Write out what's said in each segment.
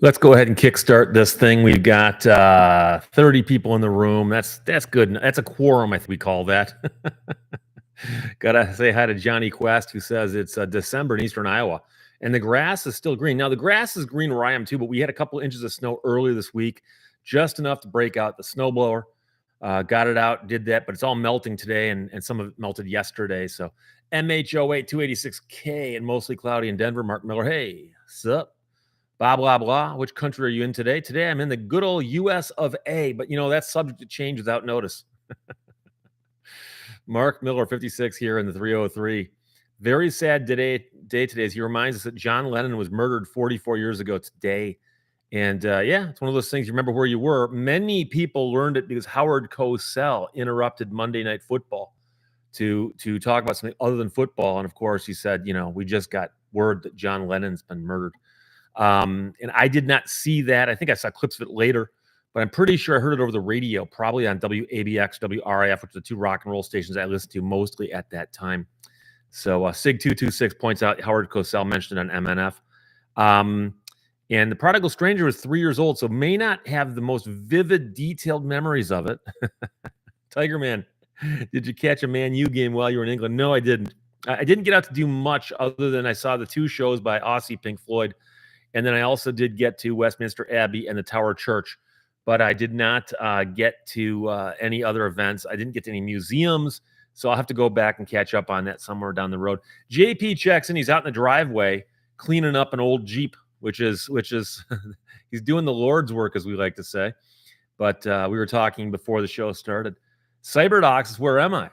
Let's go ahead and kickstart this thing. We've got 30 people in the room. That's good. That's a quorum, I think we call that. Gotta say hi to Johnny Quest, who says it's December in eastern Iowa, and the grass is still green. Now the grass is green where I am too, but we had a couple inches of snow earlier this week, just enough to break out the snowblower. Got it out, did that, but it's all melting today, and some of it melted yesterday. So MH08 286K and mostly cloudy in Denver. Mark Miller, hey, sup? Blah, blah, blah. Which country are you in today? Today, I'm in the good old US of A, but that's subject to change without notice. Mark Miller, 56 here in the 303. Very sad day today as he reminds us that John Lennon was murdered 44 years ago today. And it's one of those things. You remember where you were. Many people learned it because Howard Cosell interrupted Monday Night Football to talk about something other than football. And of course, he said, we just got word that John Lennon's been murdered. And I did not see that. I think I saw clips of it later, but I'm pretty sure I heard it over the radio, probably on WABX, WRIF, which are the two rock and roll stations I listened to mostly at that time. So Sig226 points out Howard Cosell mentioned it on MNF. And the Prodigal Stranger was 3 years old, so may not have the most vivid, detailed memories of it. Tiger Man, did you catch a Man U game while you were in England? No, I didn't. I didn't get out to do much other than I saw the two shows by Aussie Pink Floyd. And then I also did get to Westminster Abbey and the Tower Church, but I did not get to any other events. I didn't get to any museums, so I'll have to go back and catch up on that somewhere down the road. JP checks in. He's out in the driveway cleaning up an old Jeep, which is he's doing the Lord's work, as we like to say. But we were talking before the show started. Cyberdocs, where am I?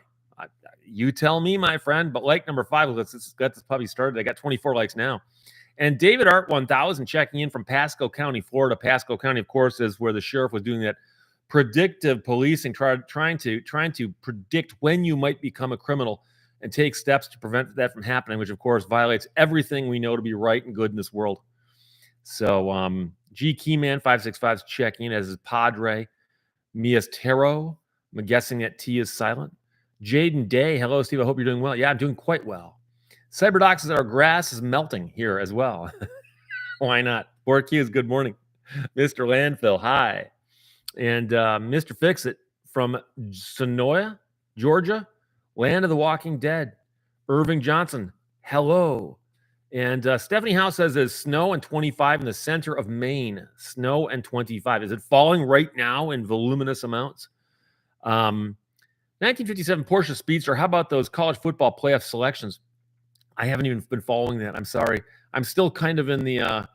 You tell me, my friend. But like number 5, let's get this puppy started. I got 24 likes now. And David Art 1000 checking in from Pasco County, Florida. Pasco County, of course, is where the sheriff was doing that predictive policing, trying to predict when you might become a criminal and take steps to prevent that from happening, which of course violates everything we know to be right and good in this world. So G Keyman 565 is checking in, as is Padre. Mia's Tarot. I'm guessing that T is silent. Jaden Day, hello Steve, I hope you're doing well. Yeah, I'm doing quite well. Cyberdoc says our grass is melting here as well. Why not? 4Qs, good morning. Mr. Landfill, hi. And Mr. Fixit from Sonoya, Georgia, land of the walking dead. Irving Johnson, hello. And Stephanie House says there's snow and 25 in the center of Maine. Snow and 25. Is it falling right now in voluminous amounts? 1957 Porsche Speedster. How about those college football playoff selections? I haven't even been following that. I'm sorry. I'm still kind of in the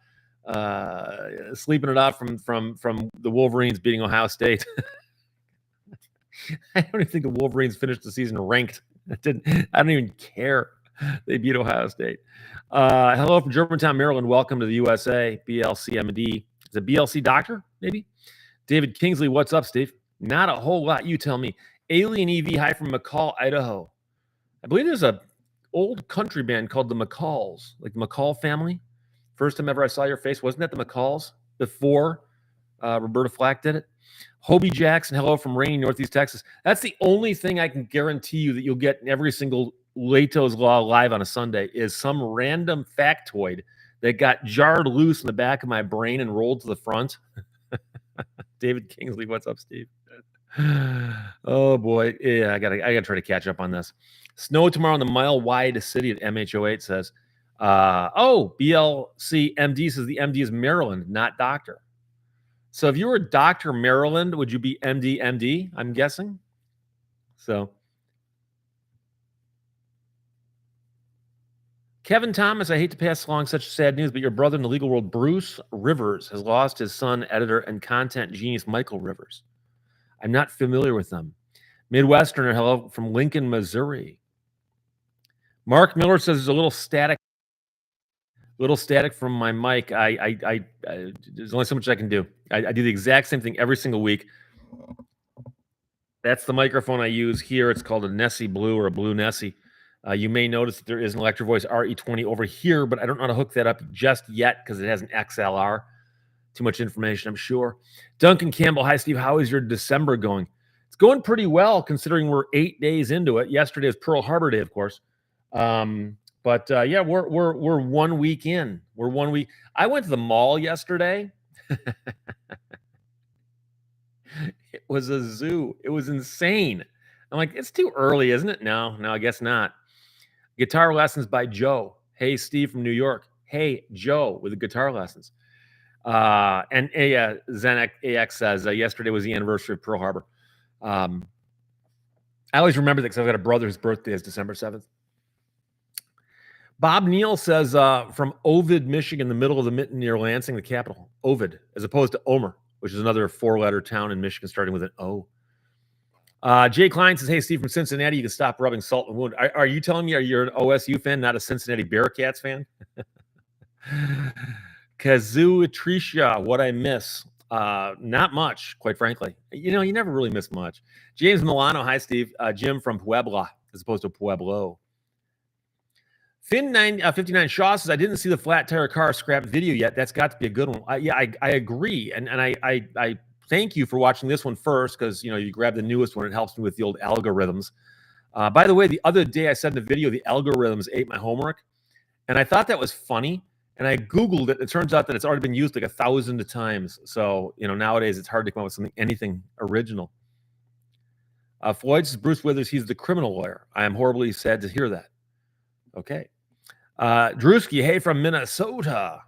sleeping it out from the Wolverines beating Ohio State. I don't even think the Wolverines finished the season ranked. I don't even care. They beat Ohio State. Hello from Germantown, Maryland. Welcome to the USA. BLCMD. Is it BLC Doctor, maybe? David Kingsley, what's up, Steve? Not a whole lot. You tell me. Alien EV, hi from McCall, Idaho. I believe there's a old country band called the McCalls, like the McCall family. First time ever I saw your face. Wasn't that the McCalls before Roberta Flack did it? Hobie Jackson, hello from rainy Northeast Texas. That's the only thing I can guarantee you that you'll get in every single Lehto's Law live on a Sunday is some random factoid that got jarred loose in the back of my brain and rolled to the front. David Kingsley, what's up, Steve? Oh boy, yeah, I gotta try to catch up on this. Snow tomorrow in the mile-wide city at MH08 says. BLC MD says the MD is Maryland, not doctor. So if you were Dr. Maryland, would you be MD, I'm guessing? So Kevin Thomas, I hate to pass along such sad news, but your brother in the legal world, Bruce Rivers, has lost his son, editor, and content genius, Michael Rivers. I'm not familiar with them. Midwesterner, hello from Lincoln, Missouri. Mark Miller says there's a little static from my mic. There's only so much I can do. I do the exact same thing every single week. That's the microphone I use here. It's called a Nessie Blue or a Blue Nessie. You may notice that there is an Electro Voice RE20 over here, but I don't know how to hook that up just yet because it has an XLR. Too much information, I'm sure. Duncan Campbell, hi, Steve. How is your December going? It's going pretty well considering we're 8 days into it. Yesterday was Pearl Harbor Day, of course. But we're 1 week in. We're 1 week. I went to the mall yesterday, It was a zoo. It was insane. I'm like, it's too early, isn't it? No, no, I guess not. Guitar lessons by Joe. Hey, Steve from New York. Hey, Joe with the guitar lessons. And Zenek AX says, yesterday was the anniversary of Pearl Harbor. I always remember that because I've got a brother whose birthday is December 7th. Bob Neal says from Ovid, Michigan, the middle of the mitten near Lansing, the capital. Ovid, as opposed to Omer, which is another four-letter town in Michigan starting with an O. Jay Klein says, hey, Steve from Cincinnati, you can stop rubbing salt in the wound. Are you telling me you're an OSU fan, not a Cincinnati Bearcats fan? Kazoo Tricia, what I miss. Not much, quite frankly. You know, you never really miss much. James Milano, hi, Steve. Jim from Puebla, as opposed to Pueblo. Finn59 Shaw says, I didn't see the flat tire car scrapped video yet. That's got to be a good one. I agree. And I thank you for watching this one first because, you know, you grab the newest one. It helps me with the old algorithms. By the way, the other day I said in the video, the algorithms ate my homework. And I thought that was funny. And I Googled it. It turns out that it's already been used like 1,000 times. So, you know, nowadays it's hard to come up with anything original. Floyd says, Bruce Withers, he's the criminal lawyer. I am horribly sad to hear that. Okay. Drewski, hey, from Minnesota.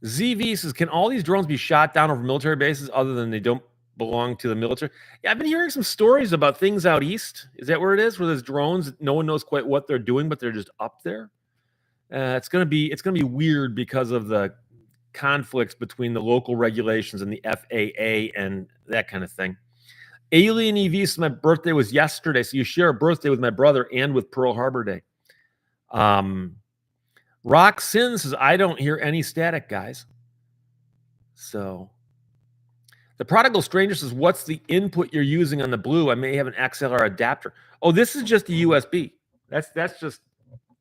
ZV says, can all these drones be shot down over military bases other than they don't belong to the military? Yeah, I've been hearing some stories about things out east. Is that where it is? Where there's drones, no one knows quite what they're doing, but they're just up there. It's gonna be weird because of the conflicts between the local regulations and the FAA and that kind of thing. Alien EV says, my birthday was yesterday, so you share a birthday with my brother and with Pearl Harbor Day. Rock Sin says, I don't hear any static, guys. So the Prodigal Stranger says, what's the input you're using on the Blue? I may have an XLR adapter. Oh, this is just a USB. That's just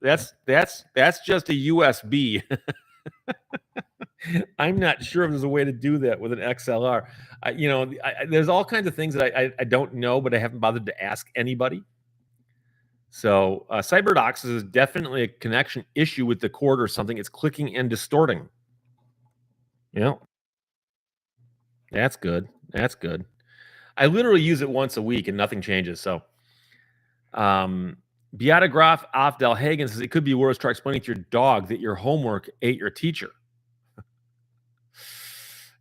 a USB. I'm not sure if there's a way to do that with an XLR. There's all kinds of things that I don't know, but I haven't bothered to ask anybody. So CyberDocs is definitely a connection issue with the cord or something. It's clicking and distorting. Yeah. That's good. That's good. I literally use it once a week and nothing changes. So Beata Graf Afdal Hagen says it could be worse. Try explaining to your dog that your homework ate your teacher.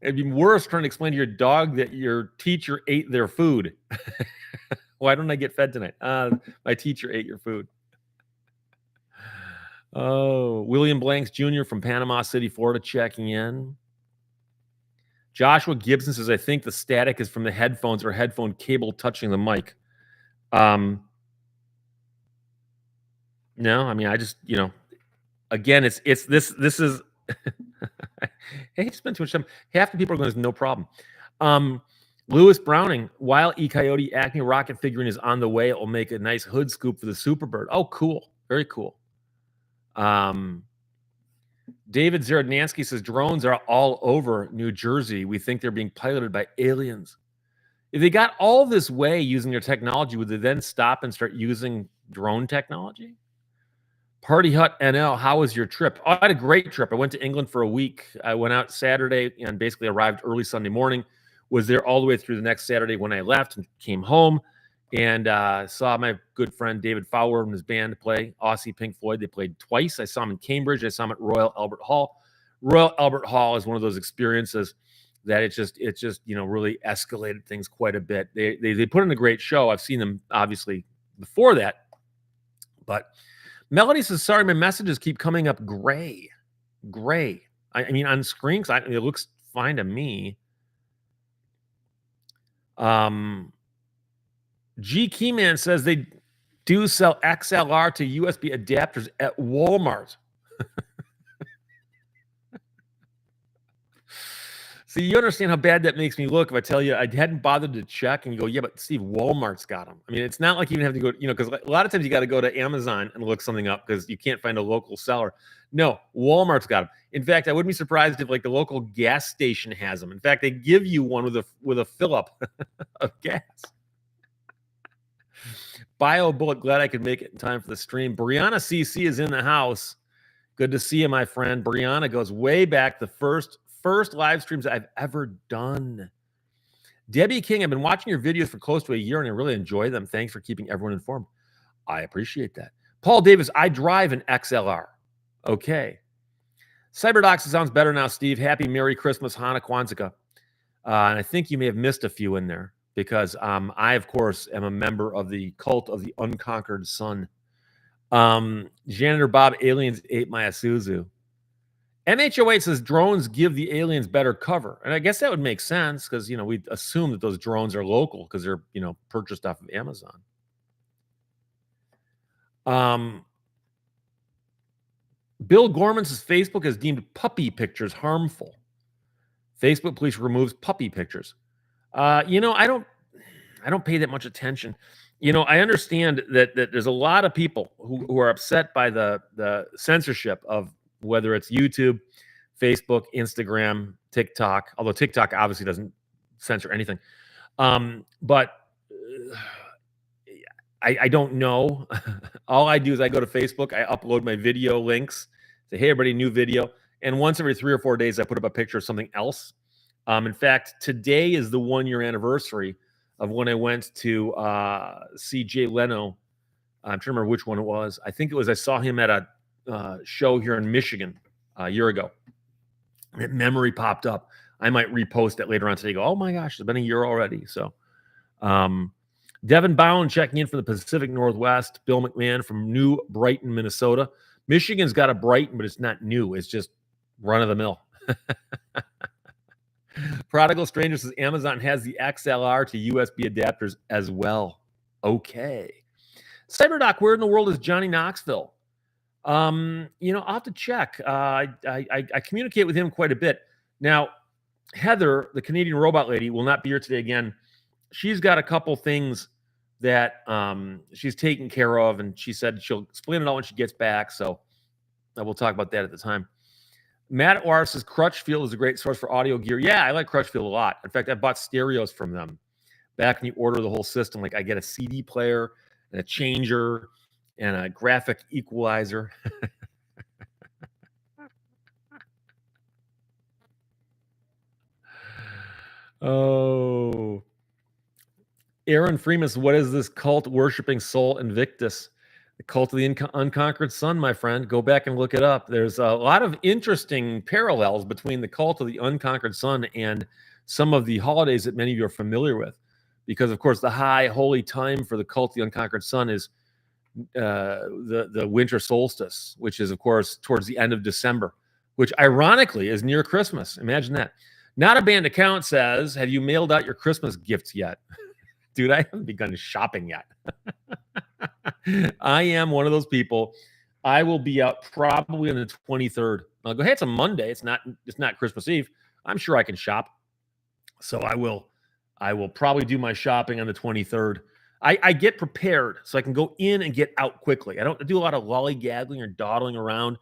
It'd be worse trying to explain to your dog that your teacher ate their food. Why don't I get fed tonight? My teacher ate your food. Oh, William Blanks Jr. from Panama City, Florida, checking in. Joshua Gibson says, I think the static is from the headphones or headphone cable touching the mic. No, I mean, I just, again, this is, hey, you spent too much time. Half the people are going, no problem. Lewis Browning, while E. Coyote Acme rocket figurine is on the way, it will make a nice hood scoop for the Superbird. Oh, cool. Very cool. David Zerodnansky says drones are all over New Jersey. We think they're being piloted by aliens. If they got all this way using their technology, would they then stop and start using drone technology? Party Hut NL, how was your trip? Oh, I had a great trip. I went to England for a week. I went out Saturday and basically arrived early Sunday morning. Was there all the way through the next Saturday when I left and came home and saw my good friend David Fowler and his band play Aussie Pink Floyd. They played twice. I saw him in Cambridge. I saw him at Royal Albert Hall. Royal Albert Hall is one of those experiences that it just really escalated things quite a bit. They put in a great show. I've seen them obviously before that, but Melody says, sorry, my messages keep coming up gray. I mean, on screen, it looks fine to me. G Keyman says they do sell XLR to USB adapters at Walmart. See, you understand how bad that makes me look if I tell you I hadn't bothered to check and you go, yeah, but Steve, Walmart's got them. I mean, it's not like you even have to go, because a lot of times you got to go to Amazon and look something up because you can't find a local seller. No, Walmart's got them. In fact, I wouldn't be surprised if like the local gas station has them. In fact, they give you one with a fill up of gas. Bio Bullet, glad I could make it in time for the stream. Brianna CC is in the house. Good to see you, my friend. Brianna goes way back. The first live streams I've ever done. Debbie King, I've been watching your videos for close to a year and I really enjoy them. Thanks for keeping everyone informed. I appreciate that. Paul Davis, I drive an XLR. Okay. Cyberdox sounds better now, Steve. Happy Merry Christmas, Hanukkah, Kwanzaa. And I think you may have missed a few in there because I, of course, am a member of the cult of the unconquered sun. Janitor Bob, aliens ate my Isuzu. MHO8 says drones give the aliens better cover. And I guess that would make sense because, we assume that those drones are local because they're, purchased off of Amazon. Bill Gorman says Facebook has deemed puppy pictures harmful. Facebook police removes puppy pictures. I don't pay that much attention. I understand that there's a lot of people who are upset by the censorship of whether it's YouTube, Facebook, Instagram, TikTok, although TikTok obviously doesn't censor anything. But I don't know. All I do is I go to Facebook, I upload my video links, say, hey, everybody, new video. And once every 3 or 4 days, I put up a picture of something else. In fact, today is the 1-year anniversary of when I went to see Jay Leno. I'm trying to remember which one it was. I think it was I saw him at a show here in Michigan a year ago. That memory popped up. I might repost that later on today. Go, oh my gosh, it's been a year already. So, Devin Bowen checking in from the Pacific Northwest. Bill McMahon from New Brighton, Minnesota. Michigan's got a Brighton, but it's not new. It's just run of the mill. Prodigal Stranger says Amazon has the XLR to USB adapters as well. Okay. Cyberdoc, where in the world is Johnny Knoxville? I'll have to check. I communicate with him quite a bit. Now, Heather, the Canadian robot lady, will not be here today again. She's got a couple things that she's taking care of, and she said she'll explain it all when she gets back. So we'll talk about that at the time. Matt Orr says Crutchfield is a great source for audio gear. Yeah, I like Crutchfield a lot. In fact, I bought stereos from them. Back when you order the whole system, like I get a CD player and a changer and a graphic equalizer. Oh. Aaron Freeman says, what is this cult worshiping Sol Invictus? The cult of the unconquered sun, my friend. Go back and look it up. There's a lot of interesting parallels between the cult of the unconquered sun and some of the holidays that many of you are familiar with. Because, of course, the high holy time for the cult of the unconquered sun is the winter solstice, which is, of course, towards the end of December, which ironically is near Christmas. Imagine that. Not a Band account says, have you mailed out your Christmas gifts yet? Dude, I haven't begun shopping yet. I am one of those people. I will be out probably on the 23rd. I'll go, hey, it's a Monday. It's not Christmas Eve. I'm sure I can shop. So I will probably do my shopping on the 23rd. I get prepared so I can go in and get out quickly. I don't do a lot of lollygaggling or dawdling around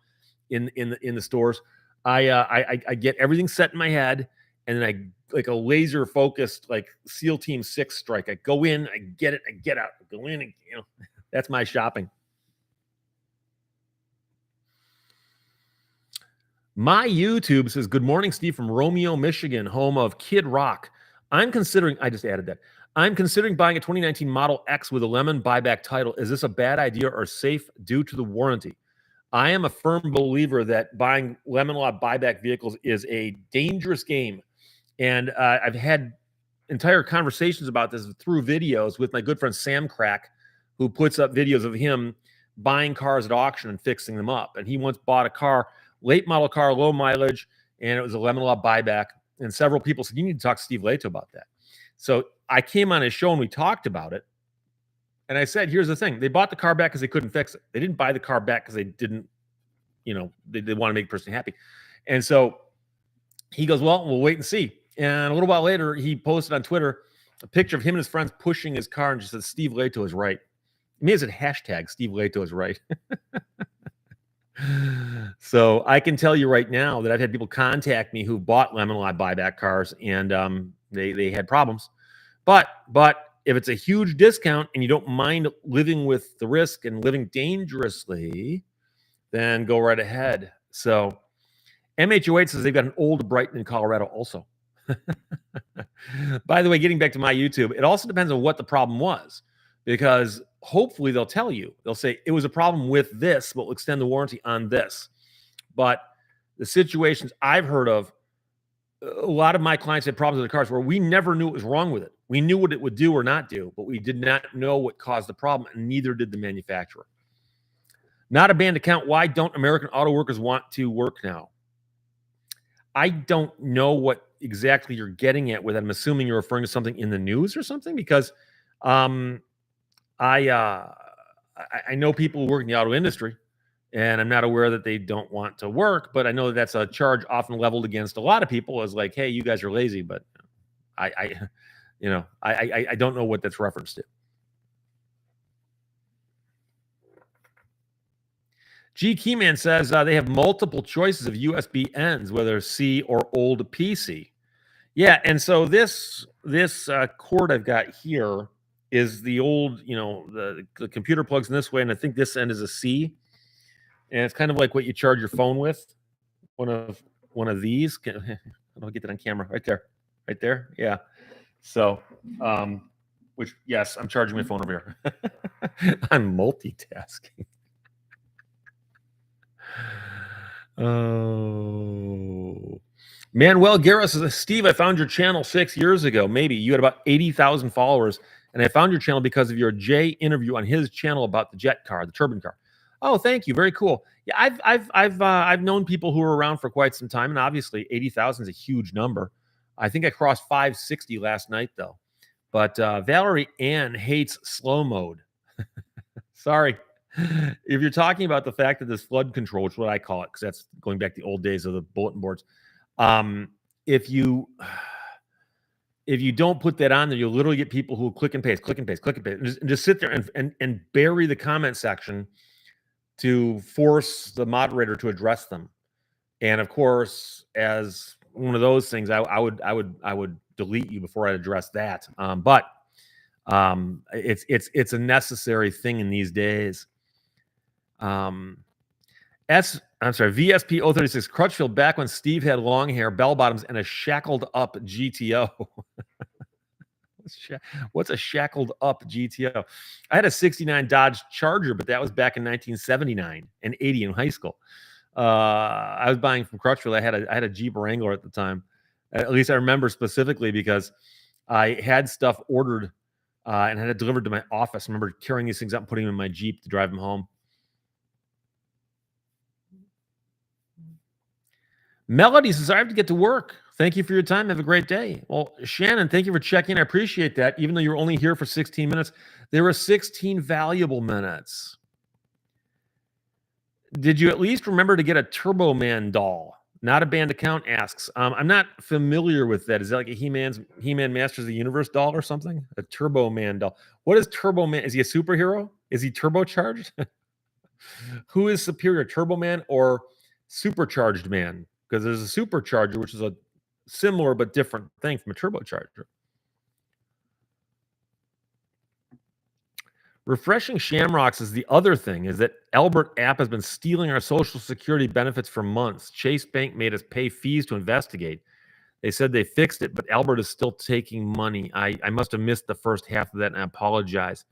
in the stores. I get everything set in my head, and then I, like a laser focused, like SEAL Team 6 strike. I go in, I get it, I get out. I go in, and that's my shopping. My YouTube says, good morning, Steve, from Romeo, Michigan, home of Kid Rock. I just added that. I'm considering buying a 2019 Model X with a lemon buyback title. Is this a bad idea or safe due to the warranty? I am a firm believer that buying lemon law buyback vehicles is a dangerous game. And I've had entire conversations about this through videos with my good friend Sam Crack, who puts up videos of him buying cars at auction and fixing them up. And he once bought a car, late model car, low mileage, and it was a lemon law buyback. And several people said, you need to talk to Steve Lehto about that. So I came on his show and we talked about it. And I said, here's the thing. They bought the car back because they couldn't fix it. They didn't buy the car back because they didn't, they want to make the person happy. And so he goes, well, we'll wait and see. And a little while later, he posted on Twitter a picture of him and his friends pushing his car and just said, Steve Lehto is right. Maybe it's a hashtag, Steve Lehto is right. So I can tell you right now that I've had people contact me who bought lemon law buyback cars, and they had problems. But if it's a huge discount and you don't mind living with the risk and living dangerously, then go right ahead. So MHOH says they've got an old Brighton in Colorado also. By the way, getting back to my YouTube, it also depends on what the problem was, because hopefully they'll tell you. They'll say it was a problem with this, but we'll extend the warranty on this. But the situations I've heard of, a lot of my clients had problems with their cars where we never knew what was wrong with it. We knew what it would do or not do, but we did not know what caused the problem, and neither did the manufacturer. Not a banned account. Why don't American auto workers want to work now? I don't know what exactly you're getting at with it. I'm assuming you're referring to something in the news or something, because I know people who work in the auto industry, and I'm not aware that they don't want to work, but I know that that's a charge often leveled against a lot of people as like, hey, you guys are lazy, but I don't know what that's referenced to. G Keyman says they have multiple choices of USB ends, whether C or old PC. Yeah, and so this cord I've got here is the old, the computer plugs in this way, and I think this end is a C, and it's kind of like what you charge your phone with. One of these. I'll get that on camera right there. Yeah. So, which yes, I'm charging my phone over here. I'm multitasking. Oh, Manuel Guerra says, Steve, I found your channel 6 years ago. Maybe you had about 80,000 followers, and I found your channel because of your Jay interview on his channel about the jet car, the turbine car. Oh, thank you. Very cool. Yeah, I've known people who were around for quite some time, and obviously 80,000 is a huge number. I think I crossed 560 last night though. But Valerie Ann hates slow mode. Sorry. If you're talking about the fact that this flood control, which is what I call it, because that's going back to the old days of the bulletin boards. If you don't put that on there, you'll literally get people who will click and paste, and just sit there and bury the comment section to force the moderator to address them. And of course, as one of those things, I would delete you before I'd address that. But it's a necessary thing in these days. I'm sorry, VSP 036 Crutchfield, back when Steve had long hair, bell bottoms, and a shackled up GTO. What's a shackled up GTO? I had a 69 Dodge Charger, but that was back in 1979 and 80 in high school. I was buying from Crutchfield. I had a Jeep Wrangler at the time. At least I remember specifically because I had stuff ordered and had it delivered to my office. I remember carrying these things up and putting them in my Jeep to drive them home. Melody says, I have to get to work. Thank you for your time. Have a great day. Well, Shannon, thank you for checking. I appreciate that. Even though you were only here for 16 minutes, there were 16 valuable minutes. Did you at least remember to get a Turbo Man doll? Not a banned account asks. I'm not familiar with that. Is that like a He-Man Masters of the Universe doll or something? A Turbo Man doll. What is Turbo Man? Is he a superhero? Is he turbocharged? Who is superior, Turbo Man or Supercharged Man? Because there's a supercharger, which is a similar but different thing from a turbocharger. Refreshing Shamrocks is the other thing, is that Albert App has been stealing our Social Security benefits for months. Chase Bank made us pay fees to investigate. They said they fixed it, but Albert is still taking money. I must have missed the first half of that, and I apologize.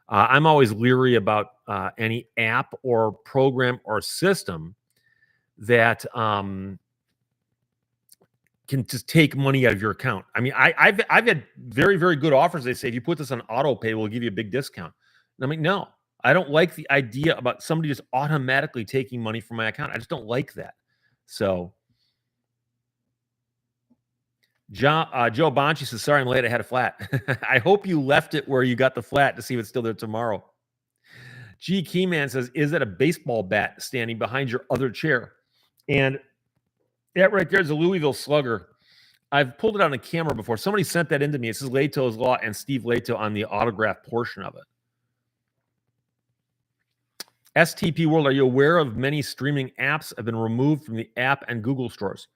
I'm always leery about any app or program or system that can just take money out of your account. I mean, I've had very, very good offers. They say, if you put this on auto pay, we'll give you a big discount. And I'm like, no, I don't like the idea about somebody just automatically taking money from my account. I just don't like that. So Joe Bonchi says, sorry, I'm late. I had a flat. I hope you left it where you got the flat to see if it's still there tomorrow. G Keyman says, is that a baseball bat standing behind your other chair? And that right there is a Louisville Slugger. I've pulled it on a camera before. Somebody sent that into me. It says Lehto's Law and Steve Lehto on the autograph portion of it. STP World, are you aware of many streaming apps have been removed from the app and Google stores?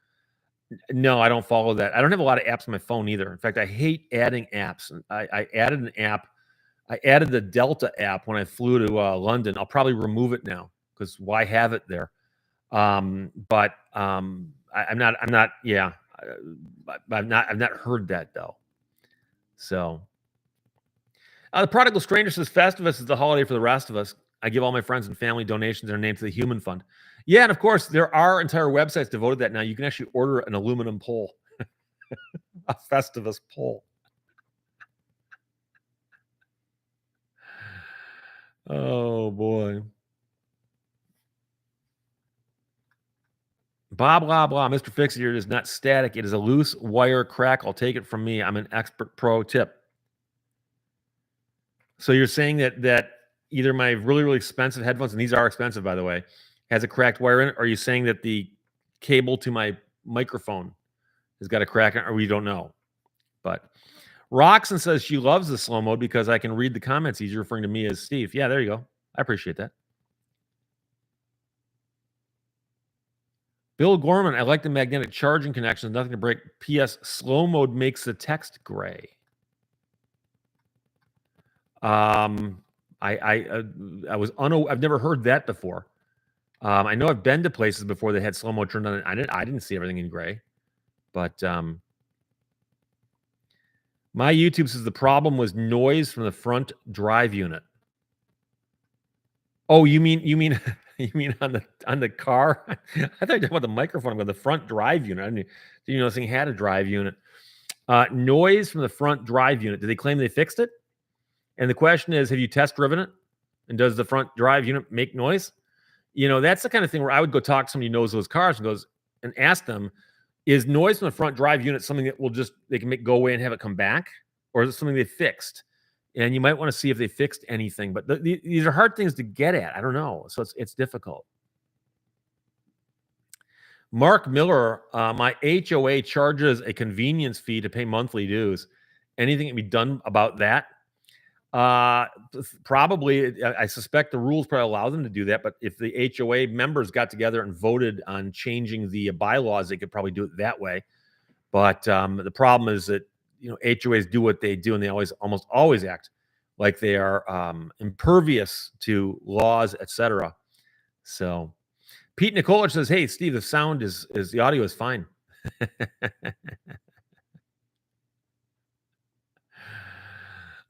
No, I don't follow that. I don't have a lot of apps on my phone either. In fact, I hate adding apps. I added an app. I added the Delta app when I flew to London. I'll probably remove it now because why have it there? But I'm not. Yeah, I've not heard that though. So the prodigal stranger says Festivus is the holiday for the rest of us. I give all my friends and family donations that are named to the Human Fund. Yeah, and of course there are entire websites devoted to that now. You can actually order an aluminum pole, a Festivus pole. Oh boy. Blah blah blah. Mr. Fixer is not static. It is a loose wire crack. I'll take it from me. I'm an expert pro tip. So you're saying that either my really expensive headphones, and these are expensive by the way, has a cracked wire in it, or are you saying that the cable to my microphone has got a crack in it, or we don't know? But Roxanne says she loves the slow mode because I can read the comments. He's referring to me as Steve. Yeah, there you go. I appreciate that. Bill Gorman, I like the magnetic charging connections. Nothing to break. P.S. Slow mode makes the text gray. I I've never heard that before. I know I've been to places before that had slow mo turned on. I didn't see everything in gray, but my YouTube says the problem was noise from the front drive unit. Oh, you mean you mean on the car? I thought you were talking about the microphone, but the front drive unit. I didn't know this thing had a drive unit. Noise from the front drive unit. Did they claim they fixed it? And the question is, have you test driven it? And does the front drive unit make noise? That's the kind of thing where I would go talk to somebody who knows those cars and ask them, is noise from the front drive unit something that they can go away and have it come back? Or is it something they fixed? And you might want to see if they fixed anything. But these are hard things to get at. I don't know. So it's difficult. Mark Miller, my HOA charges a convenience fee to pay monthly dues. Anything can be done about that? Probably. I suspect the rules probably allow them to do that. But if the HOA members got together and voted on changing the bylaws, they could probably do it that way. But the problem is that HOAs do what they do, and they almost always act like they are impervious to laws, etc. So Pete Nicolich says, "Hey, Steve, the audio is fine."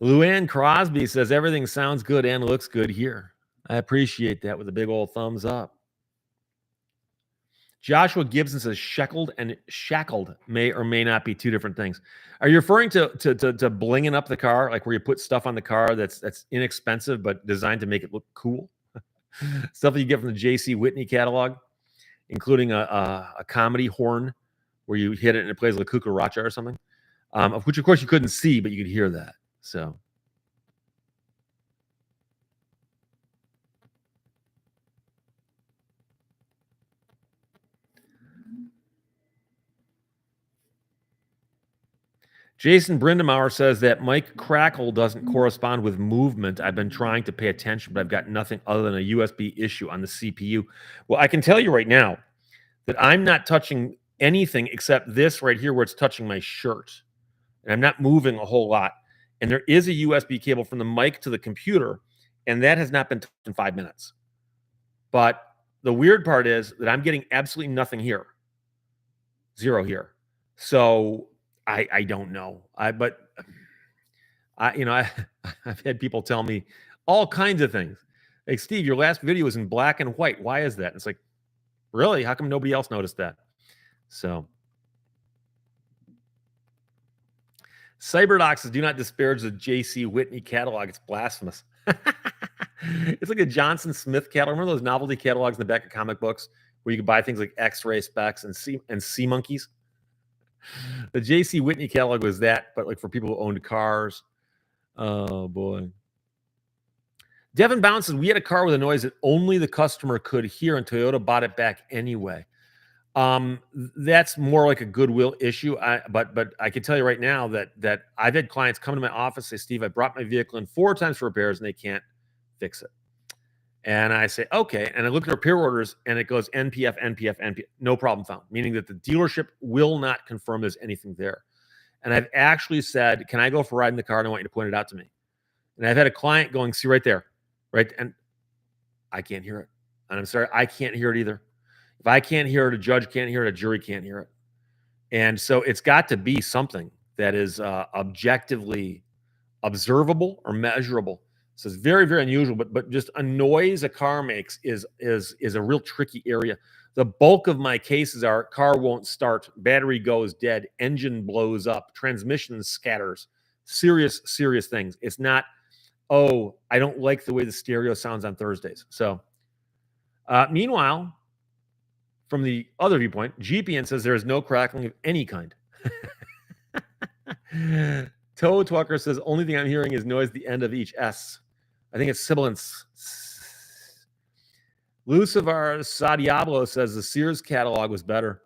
Luann Crosby says everything sounds good and looks good here. I appreciate that with a big old thumbs up. Joshua Gibson says shackled and shackled may or may not be two different things. Are you referring to blinging up the car, like where you put stuff on the car that's inexpensive but designed to make it look cool? Stuff that you get from the J.C. Whitney catalog, including a comedy horn where you hit it and it plays like cucaracha or something, of which of course you couldn't see, but you could hear that. So. Jason Brindamauer says that mic crackle doesn't correspond with movement. I've been trying to pay attention, but I've got nothing other than a USB issue on the CPU. Well, I can tell you right now that I'm not touching anything except this right here where it's touching my shirt. And I'm not moving a whole lot. And there is a USB cable from the mic to the computer, and that has not been touched in 5 minutes. But the weird part is that I'm getting absolutely nothing here. Zero here. So I don't know. I've had people tell me all kinds of things. Like, Steve, your last video was in black and white. Why is that? And it's like, really? How come nobody else noticed that? So Cyberdoc says, do not disparage the J.C. Whitney catalog. It's blasphemous. It's like a Johnson Smith catalog. Remember those novelty catalogs in the back of comic books where you could buy things like X-ray specs and sea monkeys? The J.C. Whitney catalog was that, but like for people who owned cars. Oh boy. Devin bounces. We had a car with a noise that only the customer could hear, and Toyota bought it back anyway. That's more like a goodwill issue. But I can tell you right now that I've had clients come to my office say, Steve, I brought my vehicle in 4 times for repairs and they can't fix it. And I say, okay. And I look at repair orders and it goes NPF, no problem found, meaning that the dealership will not confirm there's anything there. And I've actually said, can I go for a ride in the car? And I want you to point it out to me. And I've had a client going, see right there, right? And I can't hear it. And I'm sorry, I can't hear it either. If I can't hear it, a judge can't hear it, a jury can't hear it. And so it's got to be something that is objectively observable or measurable. So it's very, very unusual, but just a noise a car makes is a real tricky area. The bulk of my cases are car won't start, battery goes dead, engine blows up, transmission scatters, serious, serious things. It's not, oh, I don't like the way the stereo sounds on Thursdays. So meanwhile, from the other viewpoint, GPN says there is no crackling of any kind. Toe Twacker says only thing I'm hearing is noise at the end of each S. I think it's sibilance. Lucifer Sadiablo says the Sears catalog was better.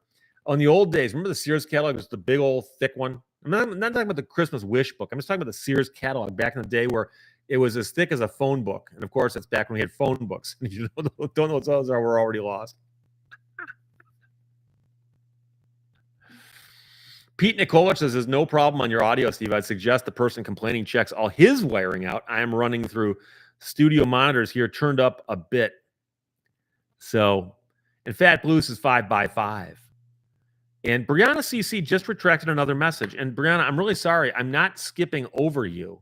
On the old days, remember the Sears catalog was the big old thick one? I'm not talking about the Christmas wish book. I'm just talking about the Sears catalog back in the day where it was as thick as a phone book. And of course, that's back when we had phone books. If you don't know what those are, we're already lost. Pete Nikolach says there's no problem on your audio, Steve. I'd suggest the person complaining checks all his wiring out. I am running through studio monitors here, turned up a bit. So, and Fat Blues is 5x5. And Brianna CC just retracted another message. And Brianna, I'm really sorry. I'm not skipping over you,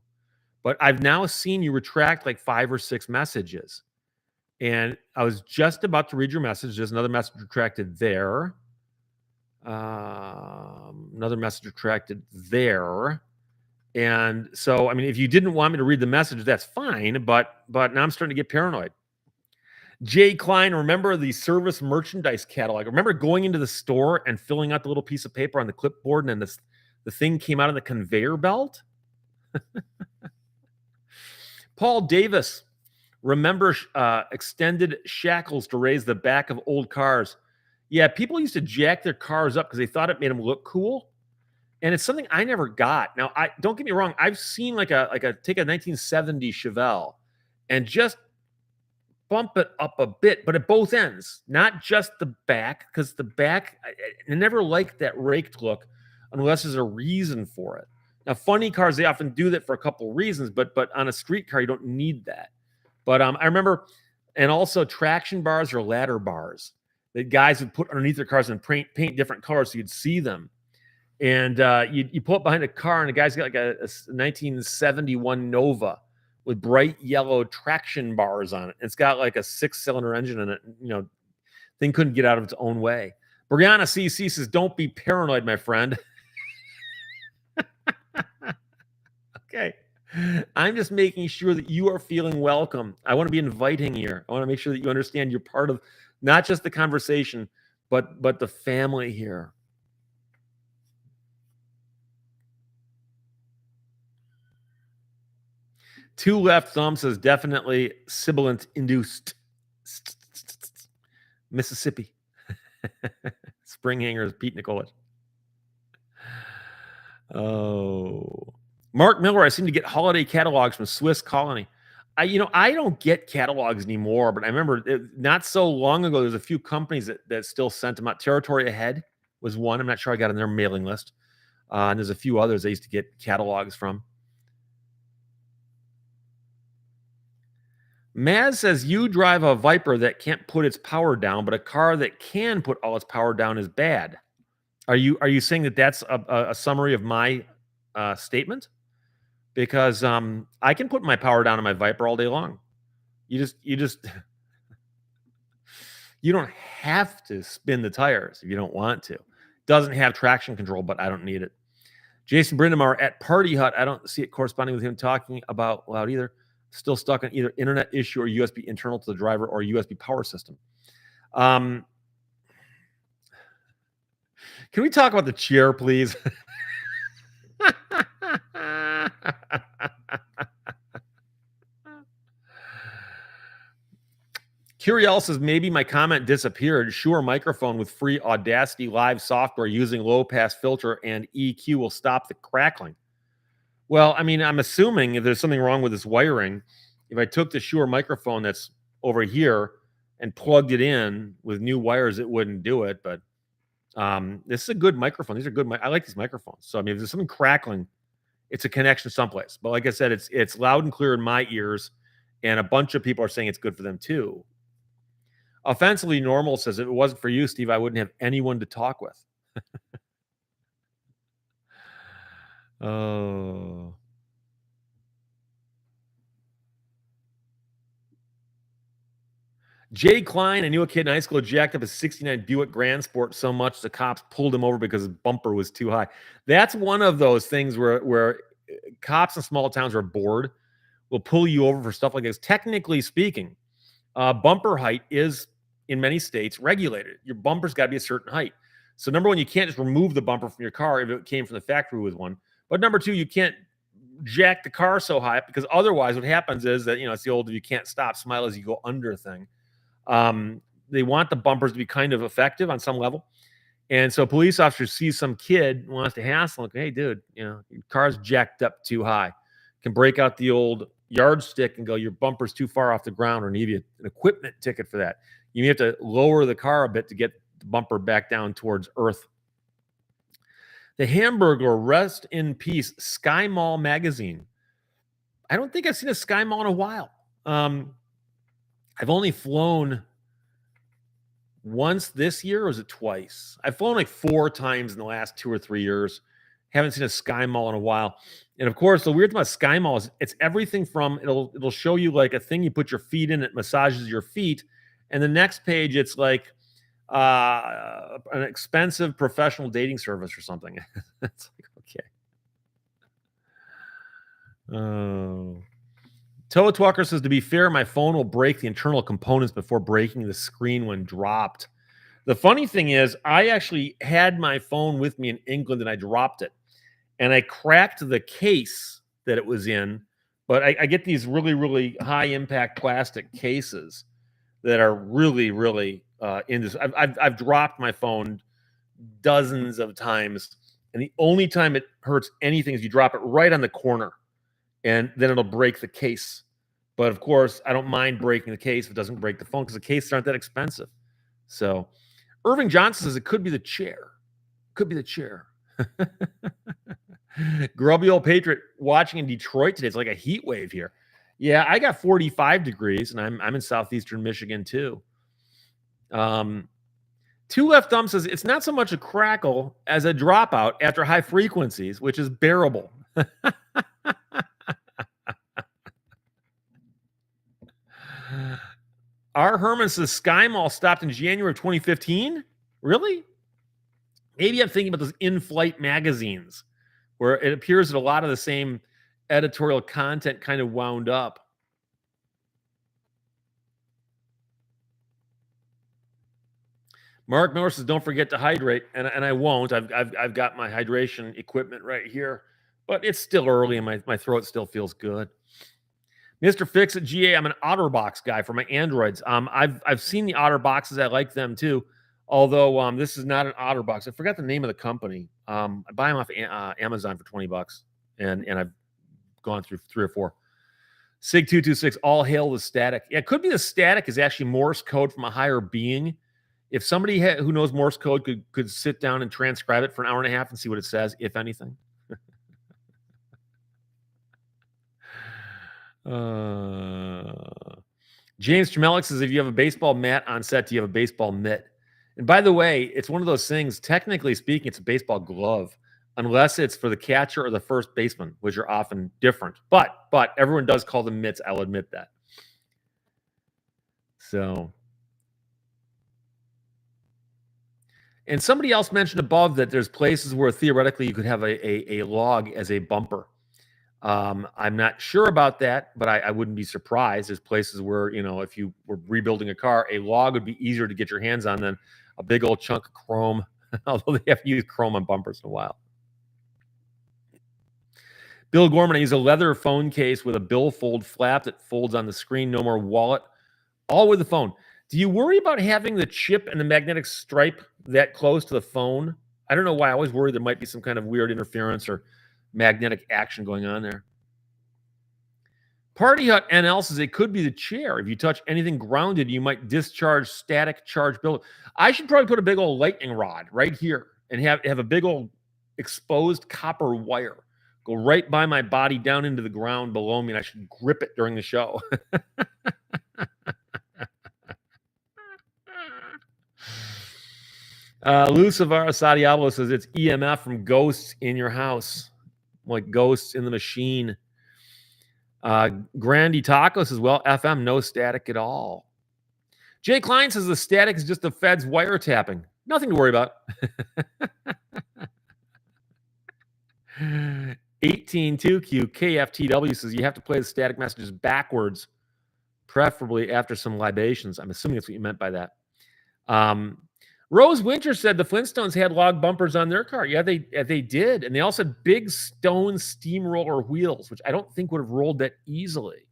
but I've now seen you retract like 5 or 6 messages. And I was just about to read your message. There's another message retracted there. Another message retracted there. And so, I mean, if you didn't want me to read the message, that's fine. But now I'm starting to get paranoid. Jay Klein, remember the service merchandise catalog? Remember going into the store and filling out the little piece of paper on the clipboard and then the thing came out of the conveyor belt? Paul Davis, remember extended shackles to raise the back of old cars? Yeah, people used to jack their cars up because they thought it made them look cool. And it's something I never got. Now, don't get me wrong. I've seen take a 1970 Chevelle and just bump it up a bit, but at both ends, not just the back, because the back, I never liked that raked look unless there's a reason for it. Now, funny cars, they often do that for a couple of reasons, but on a street car, you don't need that. But I remember, and also traction bars or ladder bars that guys would put underneath their cars and paint different colors so you'd see them. And you pull up behind a car, and the guy's got like a 1971 Nova with bright yellow traction bars on it. It's got like a 6-cylinder engine in it. You know, thing couldn't get out of its own way. Brianna CC says, "Don't be paranoid, my friend." Okay. I'm just making sure that you are feeling welcome. I want to be inviting here. I want to make sure that you understand you're part of not just the conversation, but the family here. Two left thumb says definitely sibilant induced. Mississippi. Spring hangers, Pete Nicholas. Oh. Mark Miller, I seem to get holiday catalogs from Swiss Colony. I don't get catalogs anymore, but I remember not so long ago, there's a few companies that still sent them out. Territory Ahead was one. I'm not sure I got on their mailing list. And there's a few others I used to get catalogs from. Maz says you drive a Viper that can't put its power down, but a car that can put all its power down is bad. Are you saying that that's a summary of my statement? Because I can put my power down on my Viper all day long. You don't have to spin the tires if you don't want to. Doesn't have traction control, but I don't need it. Jason Brindamar at Party Hut. I don't see it corresponding with him talking about loud either. Still stuck on either internet issue or USB internal to the driver or USB power system. Can we talk about the chair, please? Curiel says maybe my comment disappeared. Shure microphone with free Audacity Live software using low pass filter and EQ will stop the crackling. Well, I mean, I'm assuming if there's something wrong with this wiring, if I took the Shure microphone that's over here and plugged it in with new wires, it wouldn't do it. But this is a good microphone. These are good. I like these microphones. So I mean, if there's something crackling, it's a connection someplace. But like I said, it's loud and clear in my ears, and a bunch of people are saying it's good for them too. Offensively Normal says, if it wasn't for you, Steve, I wouldn't have anyone to talk with. Oh. Jay Klein, I knew a kid in high school who jacked up a 69 Buick Grand Sport so much the cops pulled him over because his bumper was too high. That's one of those things where cops in small towns are bored, will pull you over for stuff like this. Technically speaking, bumper height is in many states regulated. Your bumper's got to be a certain height. So number one, you can't just remove the bumper from your car if it came from the factory with one. But number two, you can't jack the car so high because otherwise what happens is that, it's the old "you can't stop, smile as you go under" thing. They want the bumpers to be kind of effective on some level. And so police officers see some kid wants to hassle him. Hey, dude, your car's jacked up too high. Can break out the old yardstick and go, your bumper's too far off the ground, or give you an equipment ticket for that. You may have to lower the car a bit to get the bumper back down towards earth. The Hamburglar, rest in peace, Sky Mall magazine. I don't think I've seen a Sky Mall in a while. I've only flown once this year, or was it twice? I've flown like 4 times in the last 2 or 3 years. Haven't seen a Sky Mall in a while. And of course, the weird thing about Sky Mall is it's everything from it'll show you like a thing you put your feet in, it massages your feet, and the next page it's like an expensive professional dating service or something. It's like, okay. Oh. Toa Twalker says, to be fair, my phone will break the internal components before breaking the screen when dropped. The funny thing is, I actually had my phone with me in England and I dropped it. And I cracked the case that it was in. But I get these really, really high impact plastic cases that are really, really in this. I've dropped my phone dozens of times. And the only time it hurts anything is you drop it right on the corner. And then it'll break the case. But of course, I don't mind breaking the case if it doesn't break the phone because the cases aren't that expensive. So Irving Johnson says it could be the chair. Could be the chair. Grubby old patriot watching in Detroit today. It's like a heat wave here. Yeah, I got 45 degrees, and I'm in southeastern Michigan too. Two Left Thumb says it's not so much a crackle as a dropout after high frequencies, which is bearable. R. Herman says Sky Mall stopped in January of 2015. Really? Maybe I'm thinking about those in-flight magazines where it appears that a lot of the same editorial content kind of wound up. Mark Miller says, don't forget to hydrate. And I won't. I've got my hydration equipment right here, but it's still early and my throat still feels good. Mr. Fix at GA, I'm an OtterBox guy for my Androids. I've seen the OtterBoxes. I like them too. Although this is not an OtterBox. I forgot the name of the company. I buy them off Amazon for $20, and I've gone through 3 or 4. Sig226, all hail the static. Yeah, it could be the static is actually Morse code from a higher being. If somebody who knows Morse code could sit down and transcribe it for an hour and a half and see what it says, if anything. James Tremelik says, if you have a baseball mat on set, do you have a baseball mitt? And by the way, it's one of those things, technically speaking, it's a baseball glove, unless it's for the catcher or the first baseman, which are often different. But everyone does call them mitts. I'll admit that. So, and somebody else mentioned above that there's places where theoretically you could have a log as a bumper. I'm not sure about that, but I wouldn't be surprised. There's places where, if you were rebuilding a car, a log would be easier to get your hands on than a big old chunk of chrome, although they have to use chrome on bumpers in a while. Bill Gorman, I use a leather phone case with a billfold flap that folds on the screen. No more wallet, all with the phone. Do you worry about having the chip and the magnetic stripe that close to the phone? I don't know why. I always worry there might be some kind of weird interference or magnetic action going on there. Party Hut NL says it could be the chair. If you touch anything grounded, you might discharge static charge build. I should probably put a big old lightning rod right here and have a big old exposed copper wire go right by my body down into the ground below me, and I should grip it during the show. Lou Savara Sadiablo says it's EMF from ghosts in your house, like ghosts in the machine. Grandy Taco says, well, FM, no static at all. Jay Klein says the static is just the Fed's wiretapping. Nothing to worry about. 182Q KFTW says you have to play the static messages backwards, preferably after some libations. I'm assuming that's what you meant by that. Rose Winter said the Flintstones had log bumpers on their car. Yeah, they did. And they also had big stone steamroller wheels, which I don't think would have rolled that easily.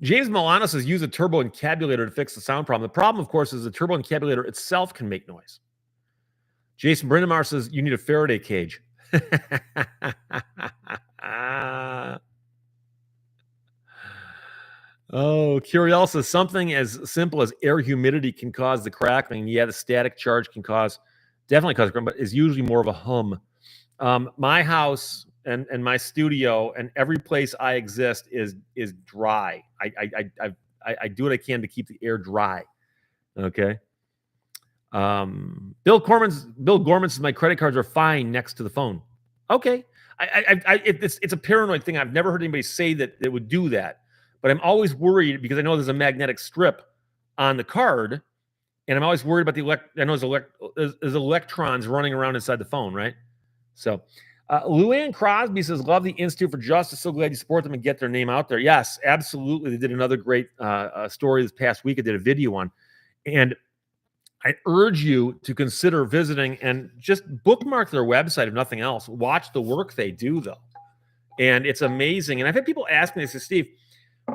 James Milano says use a turbo encabulator to fix the sound problem. The problem, of course, is the turbo encabulator itself can make noise. Jason Brindamar says you need a Faraday cage. Oh, Curiel says something as simple as air humidity can cause the crackling. Yeah, the static charge can definitely cause but is usually more of a hum. My house and my studio and every place I exist is dry. I do what I can to keep the air dry. Okay. Bill Gorman says my credit cards are fine next to the phone. Okay. It's a paranoid thing. I've never heard anybody say that it would do that, but I'm always worried because I know there's a magnetic strip on the card, and I'm always worried about I know there's electrons running around inside the phone, right? So, Luann Crosby says, love the Institute for Justice. So glad you support them and get their name out there. Yes, absolutely. They did another great story this past week. I did a video on, and I urge you to consider visiting and just bookmark their website, if nothing else. Watch the work they do, though. And it's amazing. And I've had people ask me, they say, Steve,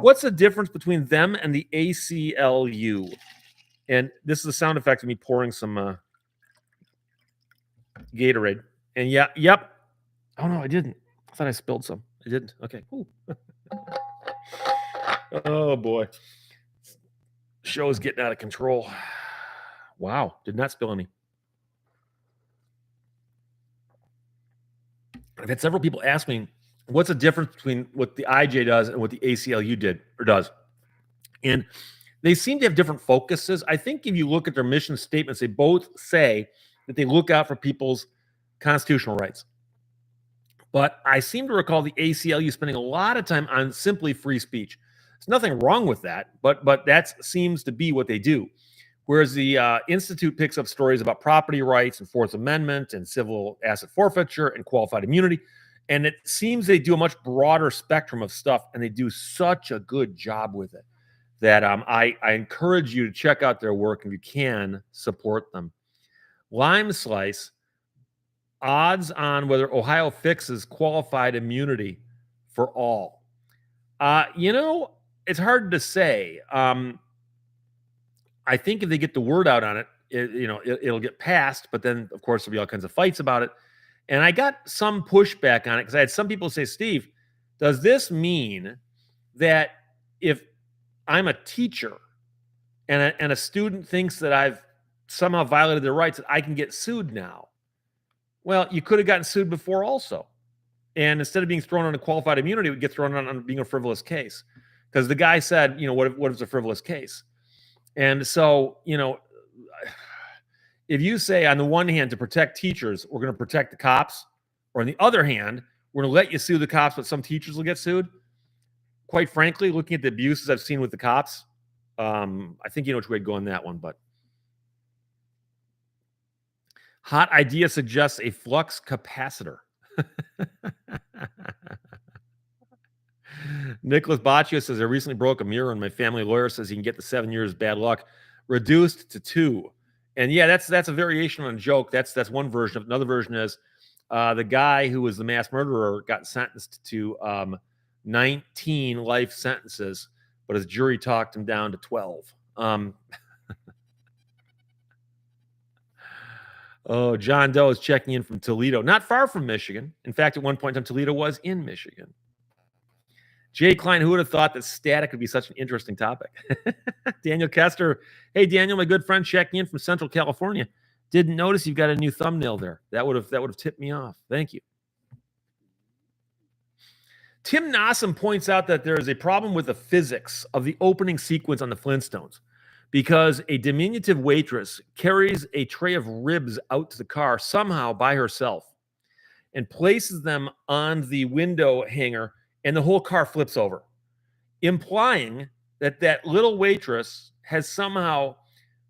what's the difference between them and the ACLU? And this is the sound effect of me pouring some Gatorade. And yep. Oh, no, I didn't. I thought I spilled some. I didn't. Okay. Oh, boy. Show is getting out of control. Wow. Did not spill any. I've had several people ask me, what's the difference between what the IJ does and what the ACLU did or does? And they seem to have different focuses. I think if you look at their mission statements, they both say that they look out for people's constitutional rights. But I seem to recall the ACLU spending a lot of time on simply free speech. There's nothing wrong with that, but that seems to be what they do. Whereas the Institute picks up stories about property rights and Fourth Amendment and civil asset forfeiture and qualified immunity. And it seems they do a much broader spectrum of stuff, and they do such a good job with it that I encourage you to check out their work, and if you can, support them. Lime Slice, odds on whether Ohio fixes qualified immunity for all. It's hard to say. I think if they get the word out on it, it'll get passed. But then, of course, there'll be all kinds of fights about it. And I got some pushback on it because I had some people say, Steve, does this mean that if I'm a teacher and a student thinks that I've somehow violated their rights, that I can get sued now? Well, you could have gotten sued before also. And instead of being thrown on a qualified immunity, it would get thrown on being a frivolous case. Because the guy said, what is a frivolous case? And so, if you say on the one hand to protect teachers, we're going to protect the cops, or on the other hand, we're going to let you sue the cops, but some teachers will get sued. Quite frankly, looking at the abuses I've seen with the cops, I think you know which way to go on that one. But hot idea suggests a flux capacitor. Nicholas Baccio says, I recently broke a mirror and my family lawyer says he can get the 7 years bad luck reduced to 2. And yeah, that's a variation on a joke. That's one version of it. Another version is the guy who was the mass murderer got sentenced to 19 life sentences, but his jury talked him down to 12. Oh, John Doe is checking in from Toledo, not far from Michigan. In fact, at one point in time, Toledo was in Michigan. Jay Klein, who would have thought that static would be such an interesting topic? Daniel Kester. Hey, Daniel, my good friend, checking in from Central California. Didn't notice you've got a new thumbnail there. That would have tipped me off. Thank you. Tim Nossum points out that there is a problem with the physics of the opening sequence on the Flintstones. because a diminutive waitress carries a tray of ribs out to the car somehow by herself and places them on the window hanger, and the whole car flips over, implying that that little waitress has somehow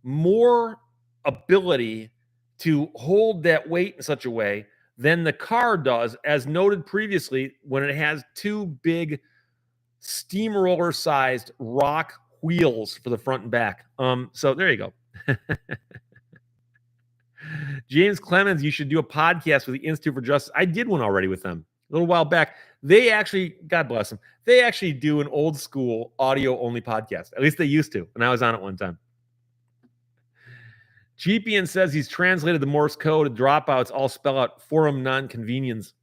more ability to hold that weight in such a way than the car does, as noted previously, when it has two big steamroller sized rock wheels for the front and back. So there you go. James Clemens, you should do a podcast with the Institute for Justice. I did one already with them a little while back. They actually, God bless them, they actually do an old school audio only podcast. At least they used to, and I was on it one time. GPN says he's translated the Morse code. Dropouts all spell out forum non-convenience.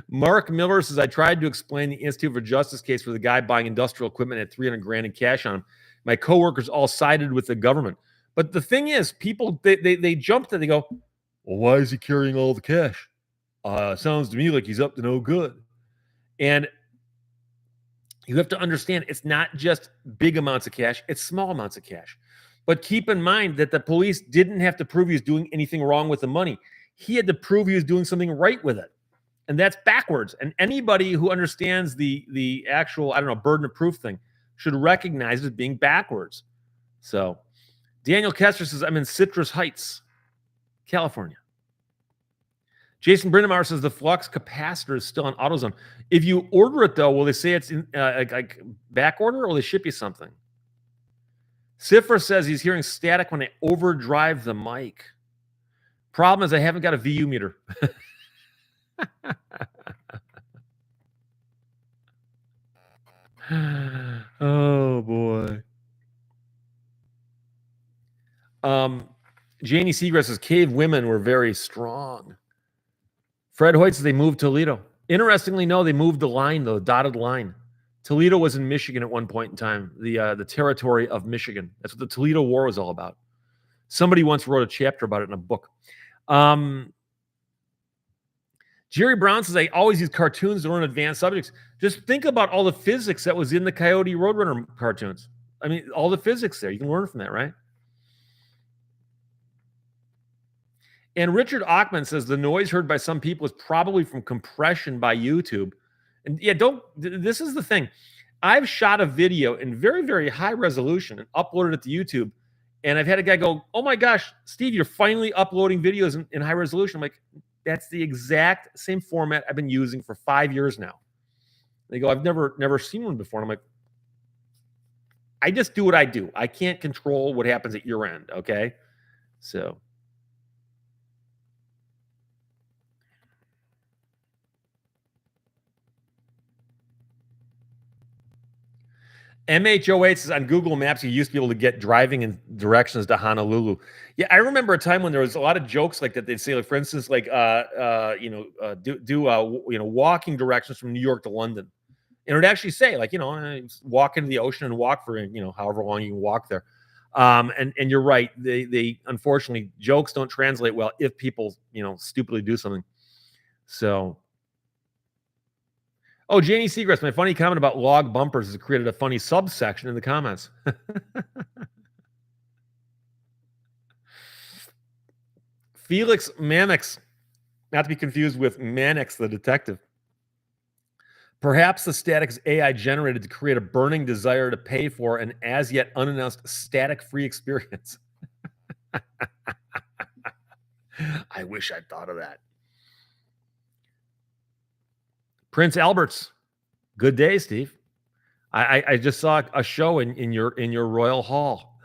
Mark Miller says, I tried to explain the Institute for Justice case for the guy buying industrial equipment at $300,000 in cash on him. My coworkers all sided with the government. But the thing is, people, they jumped and they go, well, why is he carrying all the cash? Sounds to me like he's up to no good. And you have to understand, it's not just big amounts of cash, it's small amounts of cash. But keep in mind that the police didn't have to prove he was doing anything wrong with the money. He had to prove he was doing something right with it. And that's backwards. And anybody who understands the actual, I don't know, burden of proof thing should recognize it as being backwards. So Daniel Kester says, I'm in Citrus Heights, California. Jason Brindamar says the flux capacitor is still on AutoZone. If you order it, though, will they say it's in like back order, or will they ship you something? Siffer says he's hearing static when I overdrive the mic. Problem is I haven't got a VU meter. Oh, boy. Janie Seagrass says cave women were very strong. Fred Hoyt says they moved Toledo. Interestingly, no, they moved the line, though, dotted line. Toledo was in Michigan at one point in time, the territory of Michigan. That's what the Toledo War was all about. Somebody once wrote a chapter about it in a book. Jerry Brown says, I always use cartoons to learn advanced subjects. Just think about all the physics that was in the Coyote Roadrunner cartoons. I mean, all the physics there. You can learn from that, right? And Richard Ockman says the noise heard by some people is probably from compression by YouTube. And yeah, this is the thing. I've shot a video in very, very high resolution and uploaded it to YouTube. And I've had a guy go, oh my gosh, Steve, you're finally uploading videos in high resolution. I'm like, that's the exact same format I've been using for 5 years now. They go, I've never seen one before. And I'm like, I just do what I do. I can't control what happens at your end. Okay. So. MHOH says on Google Maps, you used to be able to get driving in directions to Honolulu. Yeah, I remember a time when there was a lot of jokes like that. They'd say, like, for instance, like, walking directions from New York to London. And it would actually say, like, walk into the ocean and walk for, however long you can walk there. And you're right. They unfortunately, jokes don't translate well if people, stupidly do something. So. Oh, Janie Seagrass, my funny comment about log bumpers has created a funny subsection in the comments. Felix Mannix, not to be confused with Mannix the detective. Perhaps the static is AI generated to create a burning desire to pay for an as yet unannounced static-free experience. I wish I'd thought of that. Prince Albert's, good day, Steve. I just saw a show in your royal hall.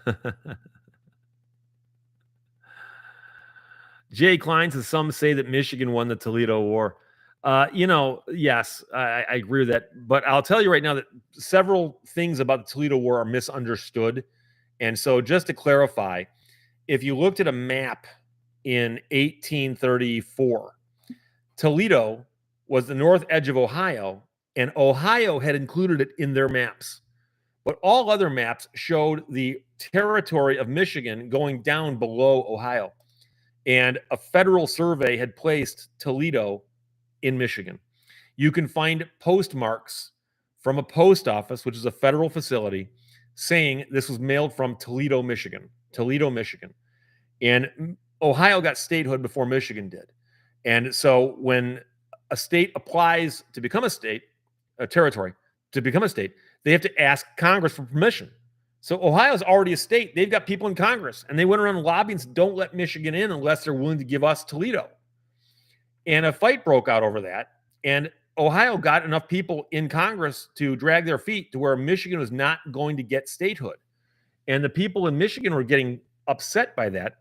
Jay Klein says some say that Michigan won the Toledo War. Yes, I agree with that. But I'll tell you right now that several things about the Toledo War are misunderstood. And so just to clarify, if you looked at a map in 1834, Toledo was the north edge of Ohio, and Ohio had included it in their maps. But all other maps showed the territory of Michigan going down below Ohio. And a federal survey had placed Toledo in Michigan. You can find postmarks from a post office, which is a federal facility, saying this was mailed from Toledo, Michigan. Toledo, Michigan. And Ohio got statehood before Michigan did. And so when a state applies to become a state, a territory, to become a state, they have to ask Congress for permission. So Ohio's already a state. They've got people in Congress, and they went around lobbying and said, don't let Michigan in unless they're willing to give us Toledo. And a fight broke out over that. And Ohio got enough people in Congress to drag their feet to where Michigan was not going to get statehood. And the people in Michigan were getting upset by that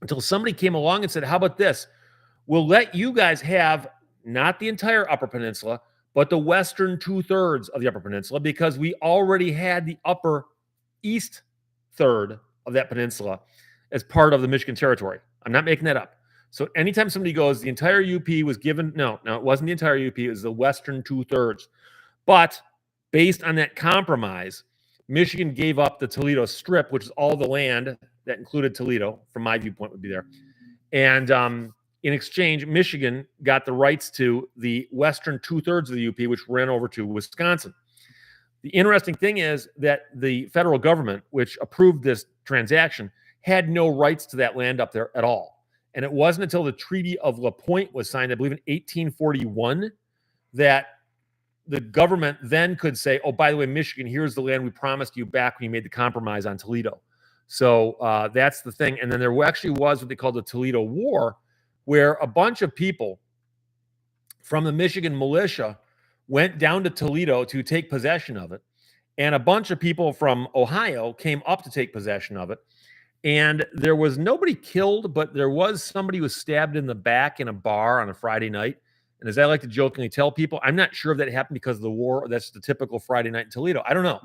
until somebody came along and said, how about this? We'll let you guys have not the entire Upper Peninsula, but the western 2/3 of the Upper Peninsula, because we already had the upper east third of that peninsula as part of the Michigan territory. I'm not making that up. So anytime somebody goes, the entire UP was given, no, it wasn't the entire UP, it was the western 2/3. But based on that compromise, Michigan gave up the Toledo Strip, which is all the land that included Toledo, from my viewpoint, would be there. And in exchange, Michigan got the rights to the western 2/3 of the UP, which ran over to Wisconsin. The interesting thing is that the federal government, which approved this transaction, had no rights to that land up there at all. And it wasn't until the Treaty of La Pointe was signed, I believe in 1841, that the government then could say, oh, by the way, Michigan, here's the land we promised you back when you made the compromise on Toledo. So that's the thing. And then there actually was what they called the Toledo War, where a bunch of people from the Michigan militia went down to Toledo to take possession of it. And a bunch of people from Ohio came up to take possession of it. And there was nobody killed, but there was somebody who was stabbed in the back in a bar on a Friday night. And as I like to jokingly tell people, I'm not sure if that happened because of the war or that's the typical Friday night in Toledo. I don't know.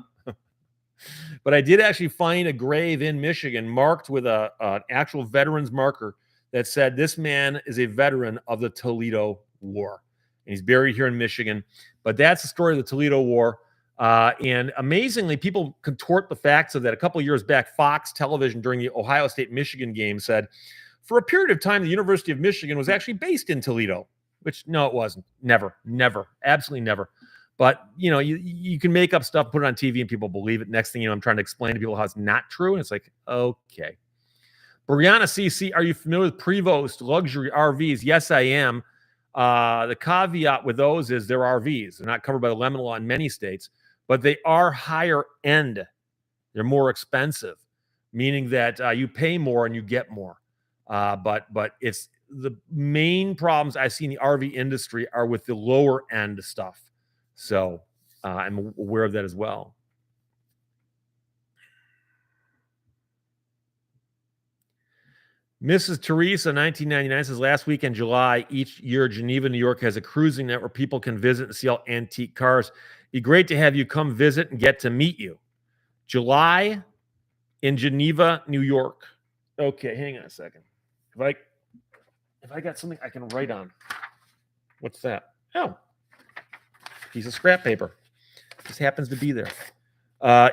But I did actually find a grave in Michigan marked with an actual veteran's marker that said this man is a veteran of the Toledo War. And he's buried here in Michigan. But that's the story of the Toledo War. And amazingly, people contort the facts of that. A couple of years back, Fox Television during the Ohio State-Michigan game said, for a period of time, the University of Michigan was actually based in Toledo, which no, it wasn't. Never, absolutely never. But, you know, you can make up stuff, put it on TV, and people believe it. Next thing you know, I'm trying to explain to people how it's not true. And it's like, okay. Brianna CC, are you familiar with Prevost luxury RVs? Yes, I am. The caveat with those is they're RVs. They're not covered by the lemon law in many states, but they are higher end. They're more expensive, meaning that you pay more and you get more. But it's the main problems I see in the RV industry are with the lower end stuff. So I'm aware of that as well. Mrs. Teresa, 1999, says, last week in July, each year, Geneva, New York has a cruising net where people can visit and see all antique cars. It'd be great to have you come visit and get to meet you. July in Geneva, New York. Okay, hang on a second. If I got something I can write on. What's that? Oh, piece of scrap paper. Just happens to be there.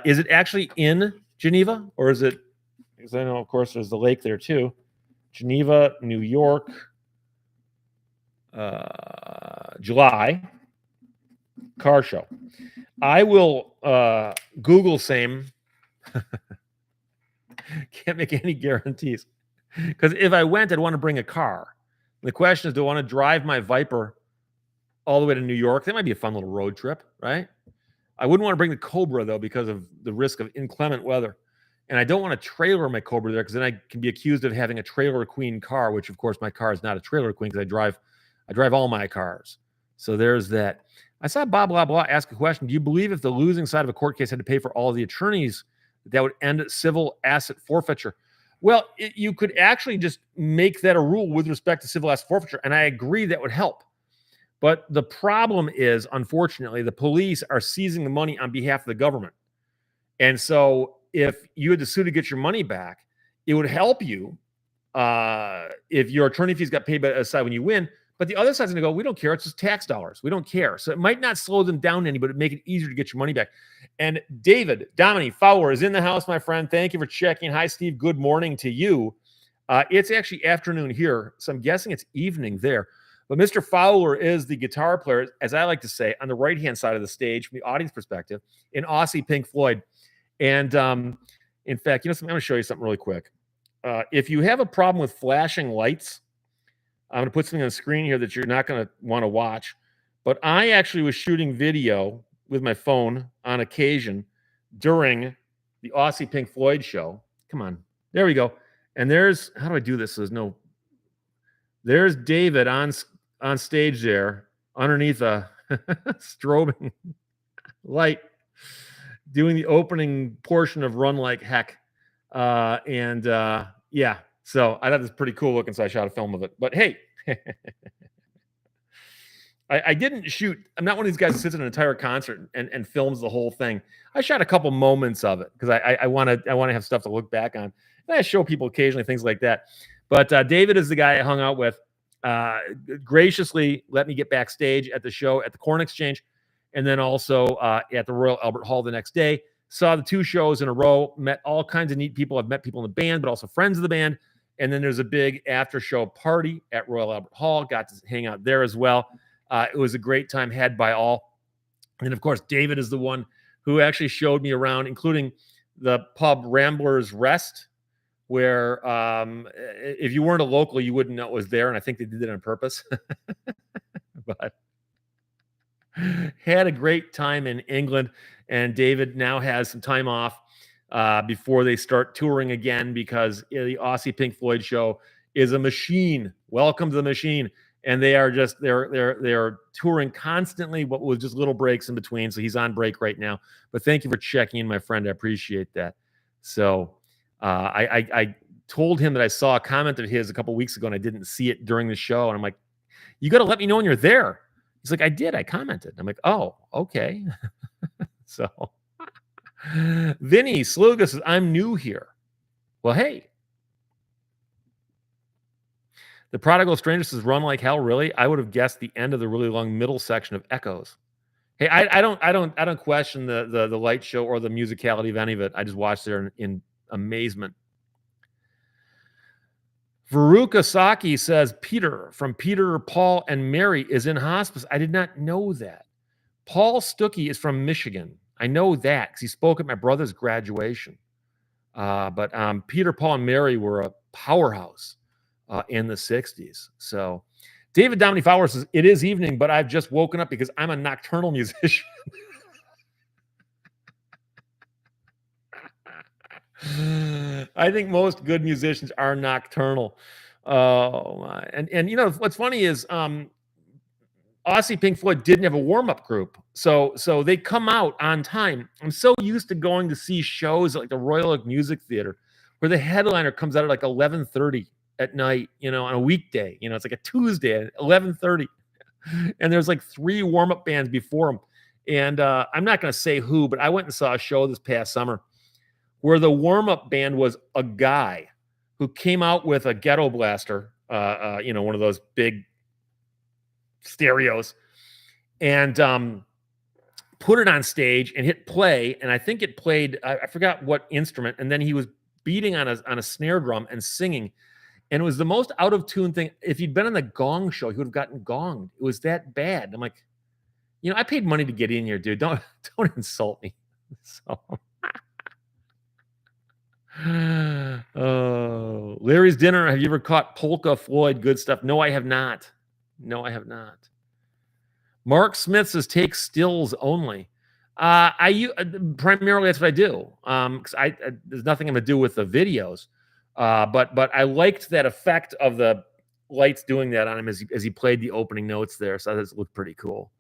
Is it actually in Geneva, or is it? Because I know, of course, there's the lake there too. Geneva, New York, July car show. I will Google same. Can't make any guarantees, because if I went, I'd want to bring a car. The question is, do I want to drive my Viper all the way to New York? That might be a fun little road trip, right? I wouldn't want to bring the Cobra, though, because of the risk of inclement weather. And I don't want to trailer my Cobra there, because then I can be accused of having a trailer queen car, which, of course, my car is not a trailer queen, because I drive all my cars. So there's that. I saw Bob Blah Blah ask a question. Do you believe if the losing side of a court case had to pay for all of the attorneys, that would end civil asset forfeiture? Well, you could actually just make that a rule with respect to civil asset forfeiture, and I agree that would help. But the problem is, unfortunately, the police are seizing the money on behalf of the government. And so if you had to sue to get your money back, it would help you if your attorney fees got paid by the side when you win. But the other side's going to go, we don't care. It's just tax dollars. We don't care. So it might not slow them down any, but it'd make it easier to get your money back. And David Dominique Fowler is in the house, my friend. Thank you for checking. Hi, Steve. Good morning to you. It's actually afternoon here, so I'm guessing it's evening there. But Mr. Fowler is the guitar player, as I like to say, on the right-hand side of the stage from the audience perspective in Aussie Pink Floyd. And in fact, I'm going to show you something really quick. If you have a problem with flashing lights, I'm going to put something on the screen here that you're not going to want to watch. But I actually was shooting video with my phone on occasion during the Aussie Pink Floyd show. Come on. There we go. And there's, how do I do this? There's David on stage there underneath a strobing light doing the opening portion of Run Like Heck. Yeah, so I thought it was pretty cool looking, so I shot a film of it. But hey, I didn't shoot. I'm not one of these guys who sits in an entire concert and films the whole thing. I shot a couple moments of it because I want to have stuff to look back on. And I show people occasionally things like that. But David is the guy I hung out with. Graciously let me get backstage at the show at the Corn Exchange, and then also at the Royal Albert Hall the next day. Saw the 2 shows in a row. Met all kinds of neat people. I've met people in the band, but also friends of the band. And then there's a big after-show party at Royal Albert Hall. Got to hang out there as well. It was a great time had by all. And of course, David is the one who actually showed me around, including the pub Ramblers Rest, where if you weren't a local, you wouldn't know it was there. And I think they did it on purpose. But had a great time in England. And David now has some time off before they start touring again, because the Aussie Pink Floyd show is a machine. Welcome to the machine. And they are just they're touring constantly, but with just little breaks in between. So he's on break right now. But thank you for checking in, my friend. I appreciate that. So I told him that I saw a comment of his a couple weeks ago and I didn't see it during the show. And I'm like, you got to let me know when you're there. He's like, I did. I commented. I'm like, oh, okay. So Vinny Sluga says, I'm new here. Well, hey. The Prodigal Stranger says, Run Like Hell. Really? I would have guessed the end of the really long middle section of Echoes. Hey, I don't question the light show or the musicality of any of it. I just watched there in amazement. Veruca Saki says, Peter from Peter, Paul, and Mary is in hospice. I did not know that. Paul Stuckey is from Michigan. I know that because he spoke at my brother's graduation. But Peter, Paul, and Mary were a powerhouse in the 60s. So David Dominic Fowler says, it is evening, but I've just woken up because I'm a nocturnal musician. I think most good musicians are nocturnal. Oh my. And what's funny is Aussie Pink Floyd didn't have a warm-up group. So they come out on time. I'm so used to going to see shows at like the Royal Oak Music Theater where the headliner comes out at like 11:30 at night, on a weekday. It's like a Tuesday at 11:30. And there's like 3 warm-up bands before them. And I'm not going to say who, but I went and saw a show this past summer where the warm-up band was a guy who came out with a ghetto blaster, one of those big stereos, and put it on stage and hit play. And I think it played, I forgot what instrument. And then he was beating on a snare drum and singing. And it was the most out of tune thing. If he'd been on the Gong Show, he would have gotten gonged. It was that bad. I'm like, I paid money to get in here, dude. Don't insult me. So, oh, Larry's Dinner. Have you ever caught Polka Floyd? Good stuff. No, I have not. Mark Smith says take stills only. Primarily that's what I do. Because there's nothing I'm gonna do with the videos. But I liked that effect of the lights doing that on him as he played the opening notes there. So that looked pretty cool.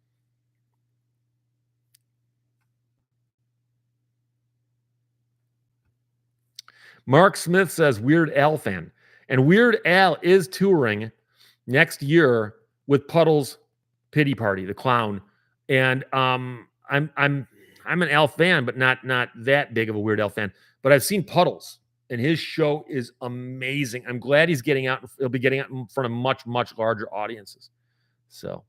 Mark Smith says Weird Al fan. And Weird Al is touring next year with Puddle's Pity Party, the clown. And I'm an Al fan, but not that big of a Weird Al fan. But I've seen Puddle's, and his show is amazing. I'm glad he's getting out. He'll be getting out in front of much, much larger audiences. So,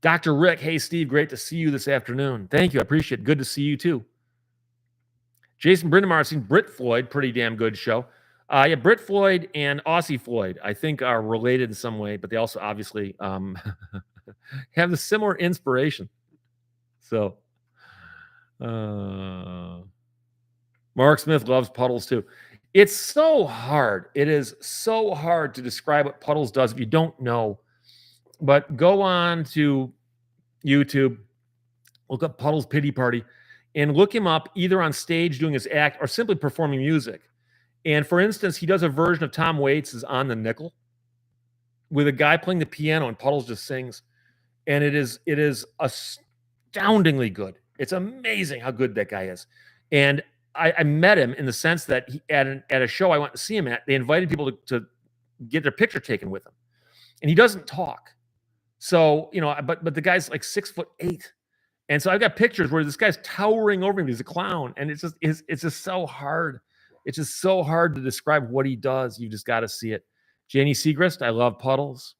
Dr. Rick, hey, Steve, great to see you this afternoon. Thank you. I appreciate it. Good to see you, too. Jason Brindamar, I've seen Brit Floyd, pretty damn good show. Yeah, Brit Floyd and Aussie Floyd, I think, are related in some way, but they also obviously have the similar inspiration. So, uh, Mark Smith loves Puddles too. It's so hard. It is so hard to describe what Puddles does if you don't know. But go on to YouTube, look up Puddles Pity Party, and look him up either on stage doing his act or simply performing music. And for instance, he does a version of Tom Waits' On the Nickel with a guy playing the piano and Puddles just sings. And it is astoundingly good. It's amazing how good that guy is. And I met him in the sense that at a show I went to see him at, they invited people to get their picture taken with him. And he doesn't talk. So, but the guy's like 6'8". And so I've got pictures where this guy's towering over him. He's a clown. And it's just so hard. It's just so hard to describe what he does. You just got to see it. Janie Segrist, I love Puddles.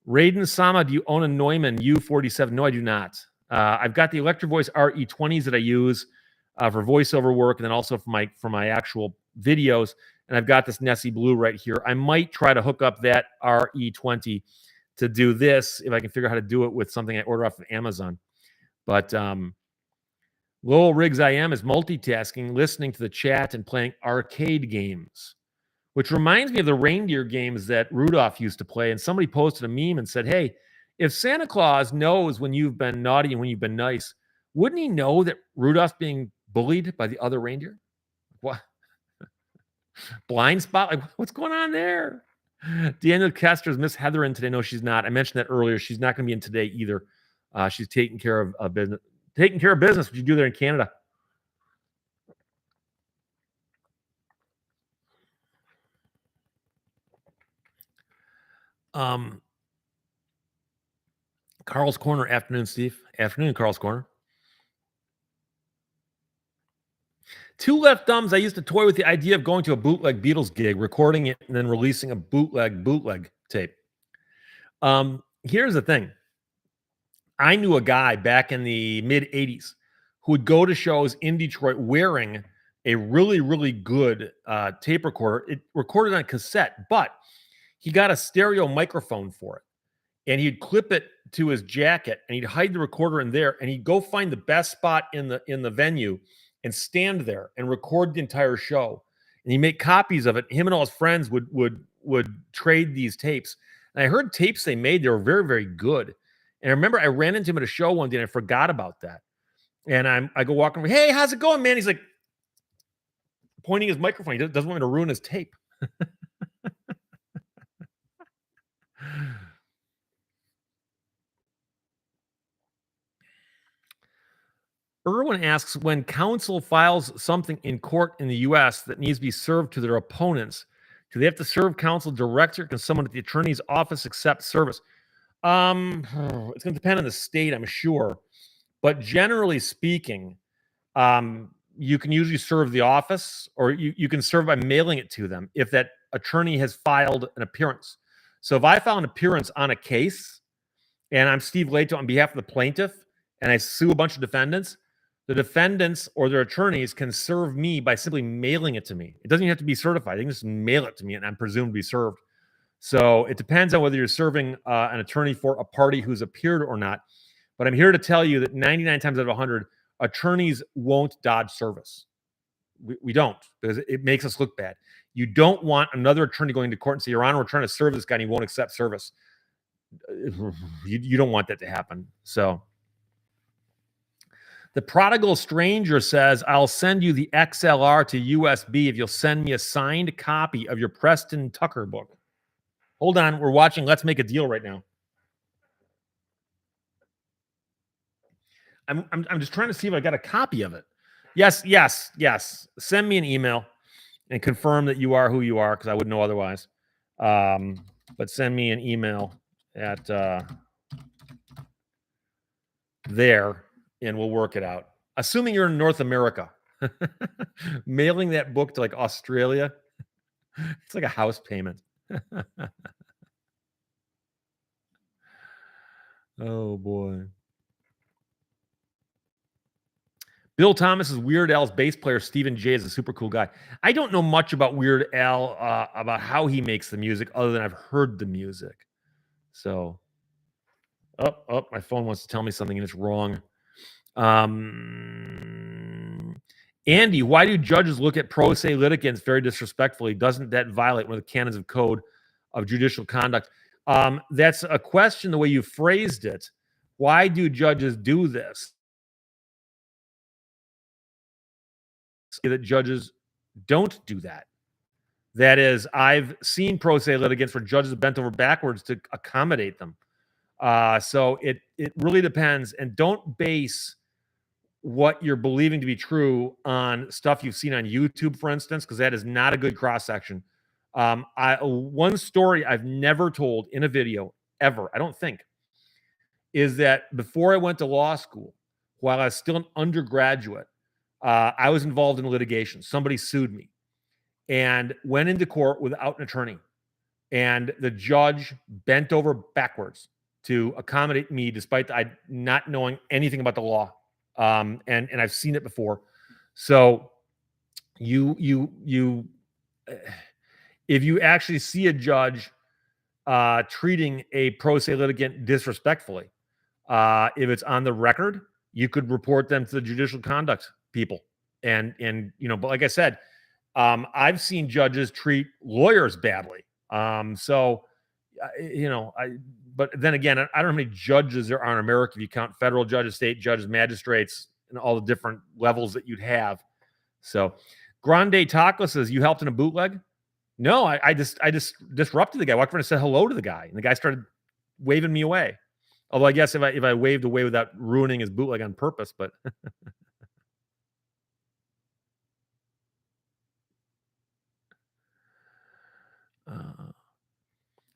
Raiden Sama, do you own a Neumann U47? No, I do not. I've got the Electro Voice RE20s that I use for voiceover work, and then also for my actual videos. And I've got this Nessie Blue right here. I might try to hook up that RE20 to do this if I can figure out how to do it with something I order off of Amazon. But Lowell Riggs I am is multitasking, listening to the chat and playing arcade games, which reminds me of the reindeer games that Rudolph used to play. And somebody posted a meme and said, hey, if Santa Claus knows when you've been naughty and when you've been nice, wouldn't he know that Rudolph's being bullied by the other reindeer? What? Blind spot? Like, what's going on there? Daniel Kester's Miss Heather in today. No, she's not. I mentioned that earlier. She's not going to be in today either. She's taking care of business. Taking care of business, what you do there in Canada. Carl's Corner, afternoon, Steve. Afternoon, Carl's Corner. Two left thumbs. I used to toy with the idea of going to a bootleg Beatles gig, recording it, and then releasing a bootleg tape. Here's the thing. I knew a guy back in the mid 80s who would go to shows in Detroit wearing a really, really good tape recorder. It recorded on cassette, but he got a stereo microphone for it. And he'd clip it to his jacket and he'd hide the recorder in there and he'd go find the best spot in the venue and stand there and record the entire show. And he'd make copies of it. Him and all his friends would trade these tapes. And I heard tapes they made, they were very, very good. And I remember I ran into him at a show one day and I forgot about that. And I go walking over, hey, how's it going, man? He's like pointing his microphone. He doesn't want me to ruin his tape. Irwin asks, when counsel files something in court in the U.S. that needs to be served to their opponents, do they have to serve counsel direct or can someone at the attorney's office accept service? It's going to depend on the state, I'm sure. But generally speaking, you can usually serve the office or you can serve by mailing it to them if that attorney has filed an appearance. So if I file an appearance on a case and I'm Steve Lehto on behalf of the plaintiff and I sue a bunch of defendants, the defendants or their attorneys can serve me by simply mailing it to me. It doesn't even have to be certified. They can just mail it to me and I'm presumed to be served. So it depends on whether you're serving an attorney for a party who's appeared or not. But I'm here to tell you that 99 times out of 100, attorneys won't dodge service. We don't, because it makes us look bad. You don't want another attorney going to court and say, Your Honor, we're trying to serve this guy and he won't accept service. You don't want that to happen. So the prodigal stranger says, I'll send you the XLR to USB if you'll send me a signed copy of your Preston Tucker book. Hold on. We're watching Let's Make a Deal right now. I'm just trying to see if I got a copy of it. Yes. Send me an email and confirm that you are who you are, because I wouldn't know otherwise. But send me an email at there, and we'll work it out. Assuming you're in North America. Mailing that book to like Australia, it's like a house payment. Oh, boy. Bill Thomas is Weird Al's bass player. Stephen J is a super cool guy. I don't know much about Weird Al, about how he makes the music, other than I've heard the music. So, my phone wants to tell me something and it's wrong. Andy, why do judges look at pro se litigants very disrespectfully? Doesn't that violate one of the canons of code of judicial conduct? That's a question the way you phrased it. Why do judges do this? That judges don't do that. That is, I've seen pro se litigants where judges bent over backwards to accommodate them. So it really depends, and don't base what you're believing to be true on stuff you've seen on YouTube, for instance, because that is not a good cross section. One story I've never told in a video ever, I don't think, is that before I went to law school, while I was still an undergraduate, I was involved in litigation. Somebody sued me and went into court without an attorney. And the judge bent over backwards to accommodate me, despite I not knowing anything about the law. And I've seen it before. So if you actually see a judge treating a pro se litigant disrespectfully, if it's on the record, you could report them to the judicial conduct people. And but like I said, I've seen judges treat lawyers badly. But then again, I don't know how many judges there are in America if you count federal judges, state judges, magistrates, and all the different levels that you'd have. So Grande Taco says, you helped in a bootleg? No, I just disrupted the guy. Walked around and said hello to the guy, and the guy started waving me away. Although I guess if I waved away without ruining his bootleg on purpose, but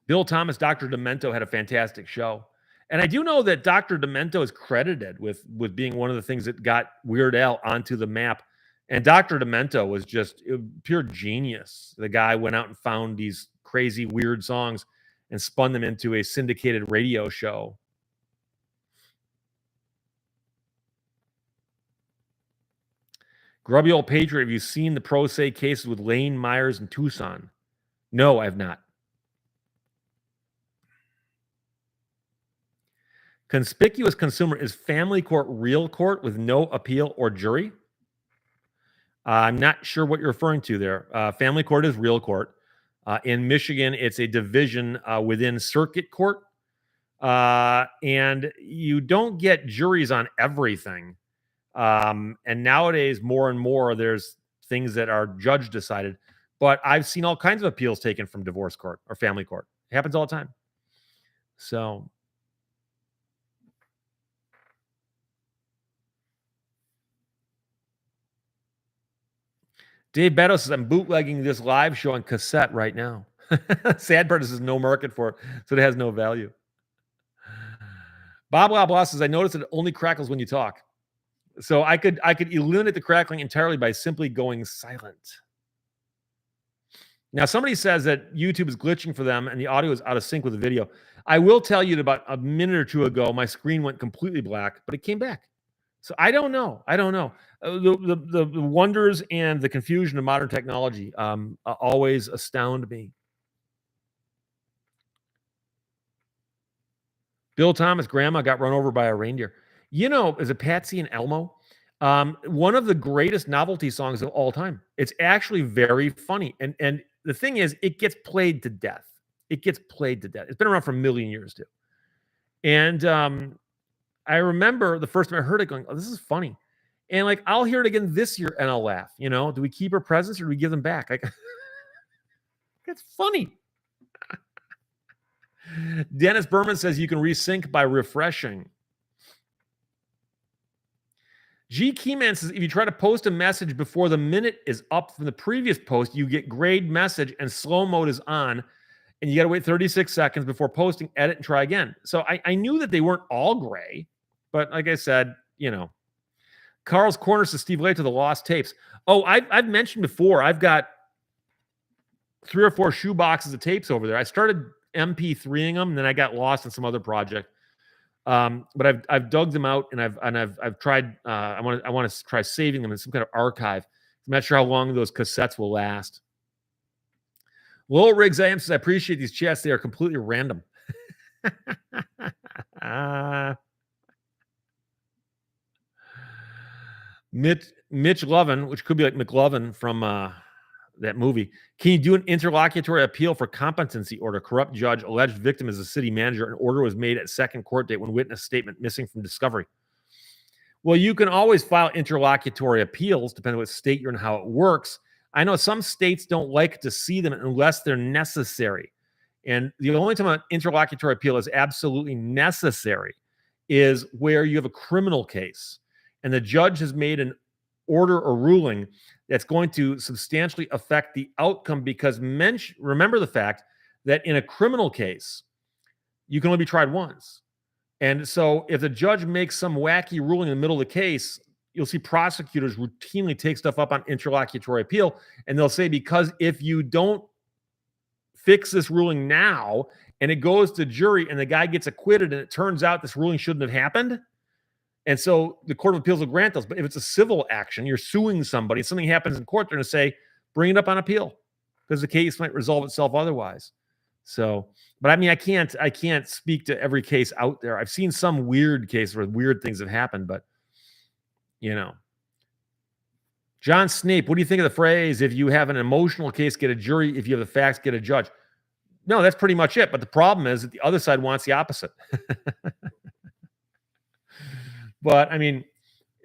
Bill Thomas, Dr. Demento had a fantastic show. And I do know that Dr. Demento is credited with being one of the things that got Weird Al onto the map. And Dr. Demento was just pure genius. The guy went out and found these crazy, weird songs and spun them into a syndicated radio show. Grubby Old Patriot, have you seen the pro se cases with Lane, Myers, and Tucson? No, I have not. Conspicuous consumer, is family court real court with no appeal or jury? I'm not sure what you're referring to there. Family court is real court. In Michigan, it's a division within circuit court. And you don't get juries on everything. And nowadays, more and more, there's things that are judge decided. But I've seen all kinds of appeals taken from divorce court or family court. It happens all the time. So Dave Beto says, I'm bootlegging this live show on cassette right now. Sad part is there's no market for it, so it has no value. Bob Blah Blah says, I noticed that it only crackles when you talk. So I could eliminate the crackling entirely by simply going silent. Now, somebody says that YouTube is glitching for them and the audio is out of sync with the video. I will tell you that about a minute or two ago, my screen went completely black, but it came back. So I don't know. The wonders and the confusion of modern technology always astound me. Bill Thomas, grandma got run over by a reindeer. Is it Patsy and Elmo? One of the greatest novelty songs of all time. It's actually very funny. And the thing is, it gets played to death. It's been around for a million years too. And I remember the first time I heard it going, oh, this is funny. And like, I'll hear it again this year and I'll laugh. Do we keep our presents or do we give them back? Like, it's funny. Dennis Berman says you can resync by refreshing. G. Keyman says, if you try to post a message before the minute is up from the previous post, you get grayed message and slow mode is on, and you got to wait 36 seconds before posting, edit, and try again. So I knew that they weren't all gray, but like I said, Carl's Corner says, Steve Lehto, the lost tapes. Oh, I've mentioned before, I've got 3 or 4 shoe boxes of tapes over there. I started MP3ing them, and then I got lost in some other project. But I've dug them out, and I've tried. I want to try saving them in some kind of archive. I'm not sure how long those cassettes will last. Lowell Riggs I says, I appreciate these chats. They are completely random. Mitch Lovin, which could be like McLovin from that movie. Can you do an interlocutory appeal for competency order? Corrupt judge, alleged victim is a city manager. An order was made at second court date when witness statement missing from discovery. Well, you can always file interlocutory appeals, depending on what state you're in, how it works. I know some states don't like to see them unless they're necessary. And the only time an interlocutory appeal is absolutely necessary is where you have a criminal case and the judge has made an order or ruling that's going to substantially affect the outcome, because remember the fact that in a criminal case, you can only be tried once. And so if the judge makes some wacky ruling in the middle of the case, you'll see prosecutors routinely take stuff up on interlocutory appeal, and they'll say, because if you don't fix this ruling now and it goes to jury and the guy gets acquitted and it turns out this ruling shouldn't have happened, and so the Court of Appeals will grant those. But if it's a civil action, you're suing somebody, something happens in court, they're going to say, bring it up on appeal, because the case might resolve itself otherwise. So, but I mean, I can't speak to every case out there. I've seen some weird cases where weird things have happened, but John Snape, what do you think of the phrase, if you have an emotional case, get a jury, if you have the facts, get a judge? No, that's pretty much it. But the problem is that the other side wants the opposite. But I mean,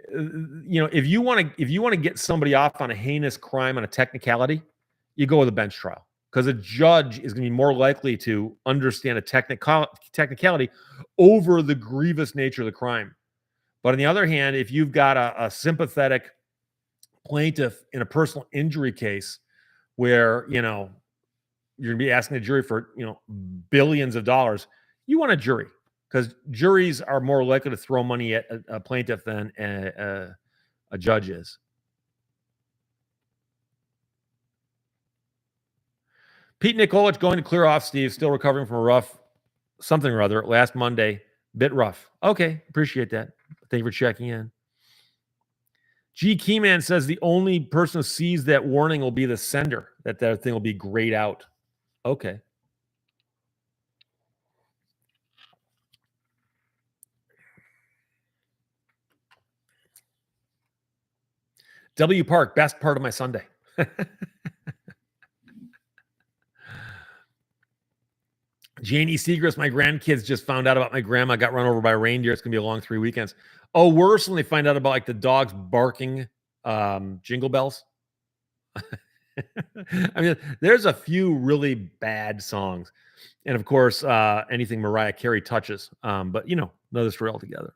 if you want to get somebody off on a heinous crime on a technicality, you go with a bench trial, because a judge is going to be more likely to understand a technicality over the grievous nature of the crime. But on the other hand, if you've got a sympathetic plaintiff in a personal injury case where, you're going to be asking the jury for, billions of dollars, you want a jury, because juries are more likely to throw money at a plaintiff than a judge is. Pete Nikolich going to clear off, Steve. Still recovering from a rough something or other last Monday. Bit rough. Okay, appreciate that. Thank you for checking in. G. Keyman says the only person who sees that warning will be the sender, that thing will be grayed out. Okay. W. Park, best part of my Sunday. Janie Segrist, my grandkids just found out about my grandma got run over by a reindeer. It's going to be a long 3 weekends. Oh, worse when they find out about like the dogs barking jingle bells. I mean, there's a few really bad songs. And of course, anything Mariah Carey touches. But, another story altogether.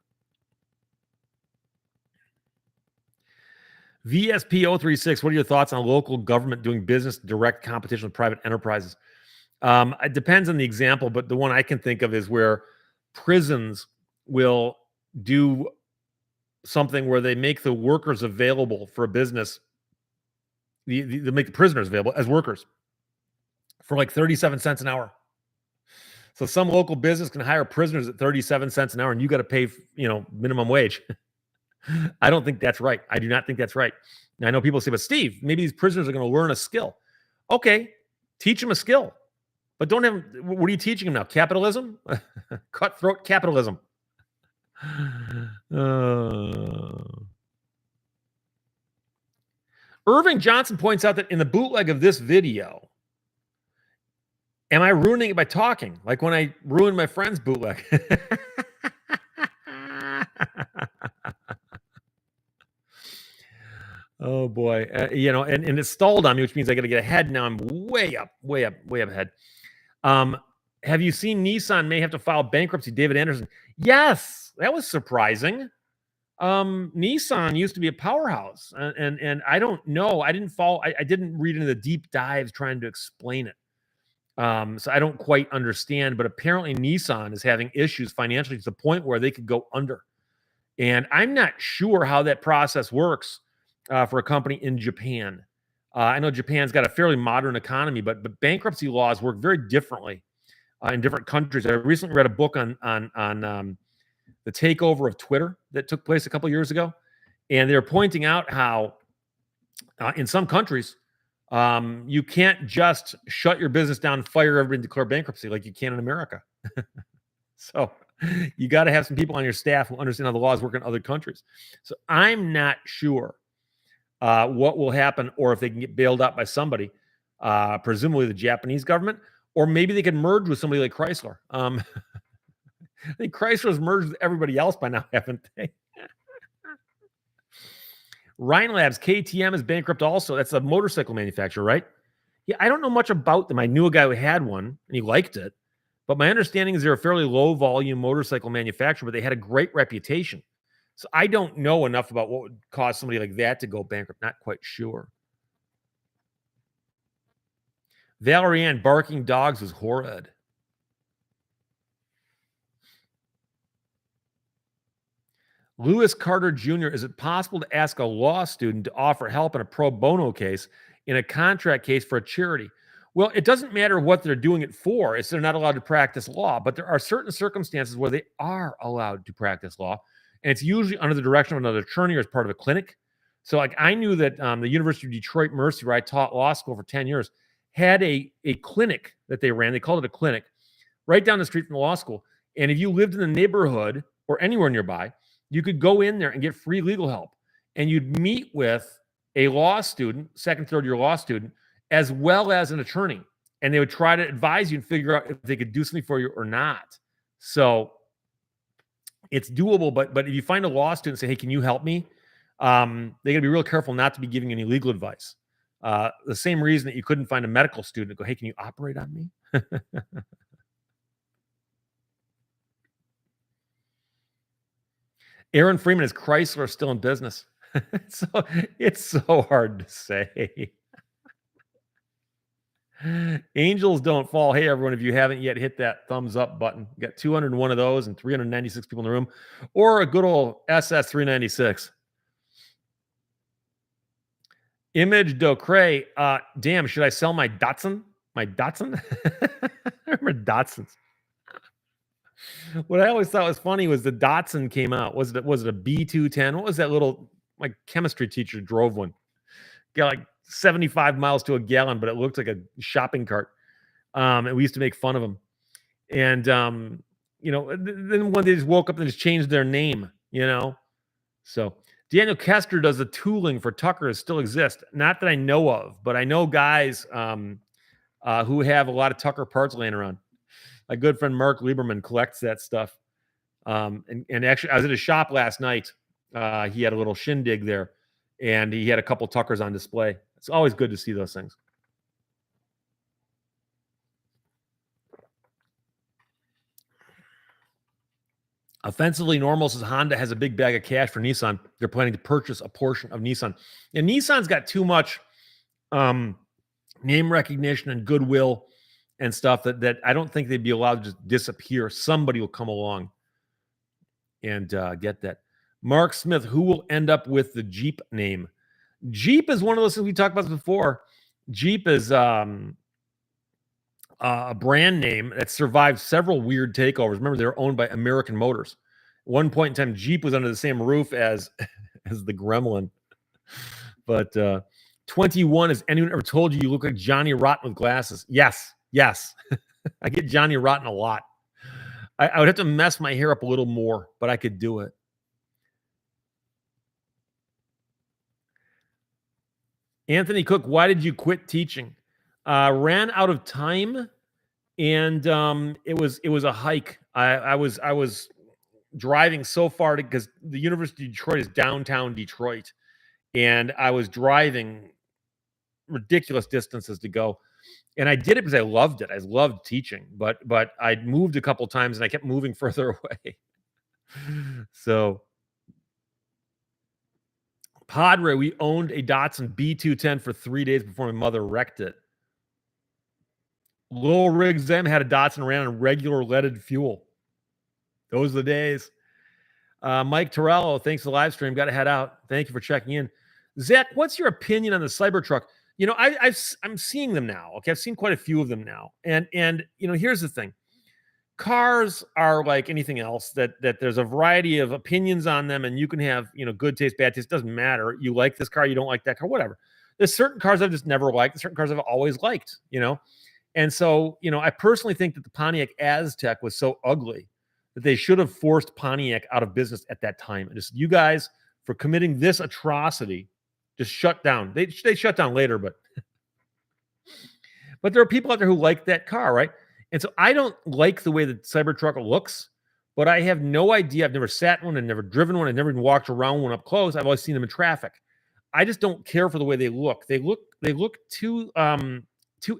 VSP036, what are your thoughts on local government doing business direct competition with private enterprises? It depends on the example, but the one I can think of is where prisons will do something where they make the workers available for a business. They make the prisoners available as workers for like 37 cents an hour. So some local business can hire prisoners at 37 cents an hour, and you got to pay, minimum wage. I don't think that's right. I do not think that's right. Now, I know people say, but Steve, maybe these prisoners are going to learn a skill. Okay, teach them a skill. But don't have, what are you teaching them now? Capitalism? Cutthroat capitalism. Irving Johnson points out that in the bootleg of this video, am I ruining it by talking? Like when I ruined my friend's bootleg. Oh boy. And it stalled on me, which means I got to get ahead. Now I'm way up ahead. Have you seen Nissan may have to file bankruptcy? David Anderson. Yes, that was surprising. Nissan used to be a powerhouse, and I don't know. I didn't read into the deep dives trying to explain it. So I don't quite understand, but apparently Nissan is having issues financially to the point where they could go under. And I'm not sure how that process works for a company in Japan. I know Japan's got a fairly modern economy, but bankruptcy laws work very differently in different countries. I recently read a book on the takeover of Twitter that took place a couple years ago, and they're pointing out how in some countries you can't just shut your business down, fire everybody, and declare bankruptcy like you can in America. So you got to have some people on your staff who understand how the laws work in other countries. So I'm not sure what will happen, or if they can get bailed out by somebody, presumably the Japanese government, or maybe they can merge with somebody like Chrysler. I think Chrysler's merged with everybody else by now, haven't they? Rhine Labs, KTM is bankrupt also. That's a motorcycle manufacturer, right? Yeah, I don't know much about them. I knew a guy who had one, and he liked it. But my understanding is they're a fairly low-volume motorcycle manufacturer, but they had a great reputation. So I don't know enough about what would cause somebody like that to go bankrupt. Not quite sure. Valerie Ann, barking dogs was horrid. Lewis Carter Jr., is it possible to ask a law student to offer help in a pro bono case in a contract case for a charity? Well, it doesn't matter what they're doing it for. It's they're not allowed to practice law, but there are certain circumstances where they are allowed to practice law, and it's usually under the direction of another attorney or as part of a clinic. So, like, I knew that the University of Detroit Mercy, where I taught law school for 10 years, had a clinic that they ran. They called it a clinic right down the street from the law school. And if you lived in the neighborhood or anywhere nearby, you could go in there and get free legal help. And you'd meet with a law student, second, third year law student, as well as an attorney. And they would try to advise you and figure out if they could do something for you or not. So it's doable, but if you find a law student and say, hey, can you help me? They got to be real careful not to be giving any legal advice. The same reason that you couldn't find a medical student to go, hey, can you operate on me? Aaron Freeman, is Chrysler still in business? So it's so hard to say. Angels don't fall. Hey, everyone, if you haven't yet hit that thumbs up button, you got 201 of those and 396 people in the room, or a good old SS 396. Image Docre, damn, should I sell my Datsun? My Datsun? I remember Datsuns. What I always thought was funny was the Datsun came out. Was it a B210? What was that little, my chemistry teacher drove one? Got like 75 miles to a gallon, but it looked like a shopping cart. And we used to make fun of them. And, then one day they just woke up and just changed their name, So Daniel Kester, does the tooling for Tucker still exist? Not that I know of, but I know guys who have a lot of Tucker parts laying around. My good friend Mark Lieberman collects that stuff. And actually, I was at his shop last night. He had a little shindig there, and he had a couple Tuckers on display. It's always good to see those things. Offensively Normal says Honda has a big bag of cash for Nissan. They're planning to purchase a portion of Nissan. And Nissan's got too much name recognition and goodwill and stuff that I don't think they'd be allowed to just disappear. Somebody will come along and get that. Mark Smith, who will end up with the Jeep name? Jeep is one of those things we talked about before. Jeep is a brand name that survived several weird takeovers. Remember, they were owned by American Motors. At one point in time, Jeep was under the same roof as the Gremlin. But 21, has anyone ever told you look like Johnny Rotten with glasses? Yes. I get Johnny Rotten a lot. I would have to mess my hair up a little more, but I could do it. Anthony Cook, why did you quit teaching? Ran out of time, and it was a hike. I was driving so far because the University of Detroit is downtown Detroit, and I was driving ridiculous distances to go. And I did it because I loved it. I loved teaching, but I moved a couple times and I kept moving further away. So Padre, we owned a Datsun B210 for 3 days before my mother wrecked it. Lowell Riggs M had a Datsun, ran on regular leaded fuel. Those are the days. Mike Torello, thanks for the live stream. Got to head out. Thank you for checking in. Zach, what's your opinion on the Cybertruck? I'm seeing them now. Okay, I've seen quite a few of them now. And here's the thing. cars are like anything else that there's a variety of opinions on them, and you can have, good taste, bad taste, doesn't matter. You like this car, you don't like that car, whatever. There's certain cars I've just never liked, certain cars I've always liked. And so, I personally think that the Pontiac Aztec was so ugly that they should have forced Pontiac out of business at that time. And just, you guys, for committing this atrocity, just shut down. They shut down later, but there are people out there who like that car, right? And so I don't like the way the Cybertruck looks, but I have no idea. I've never sat in one and never driven one. I've never even walked around one up close. I've always seen them in traffic. I just don't care for the way they look. They look too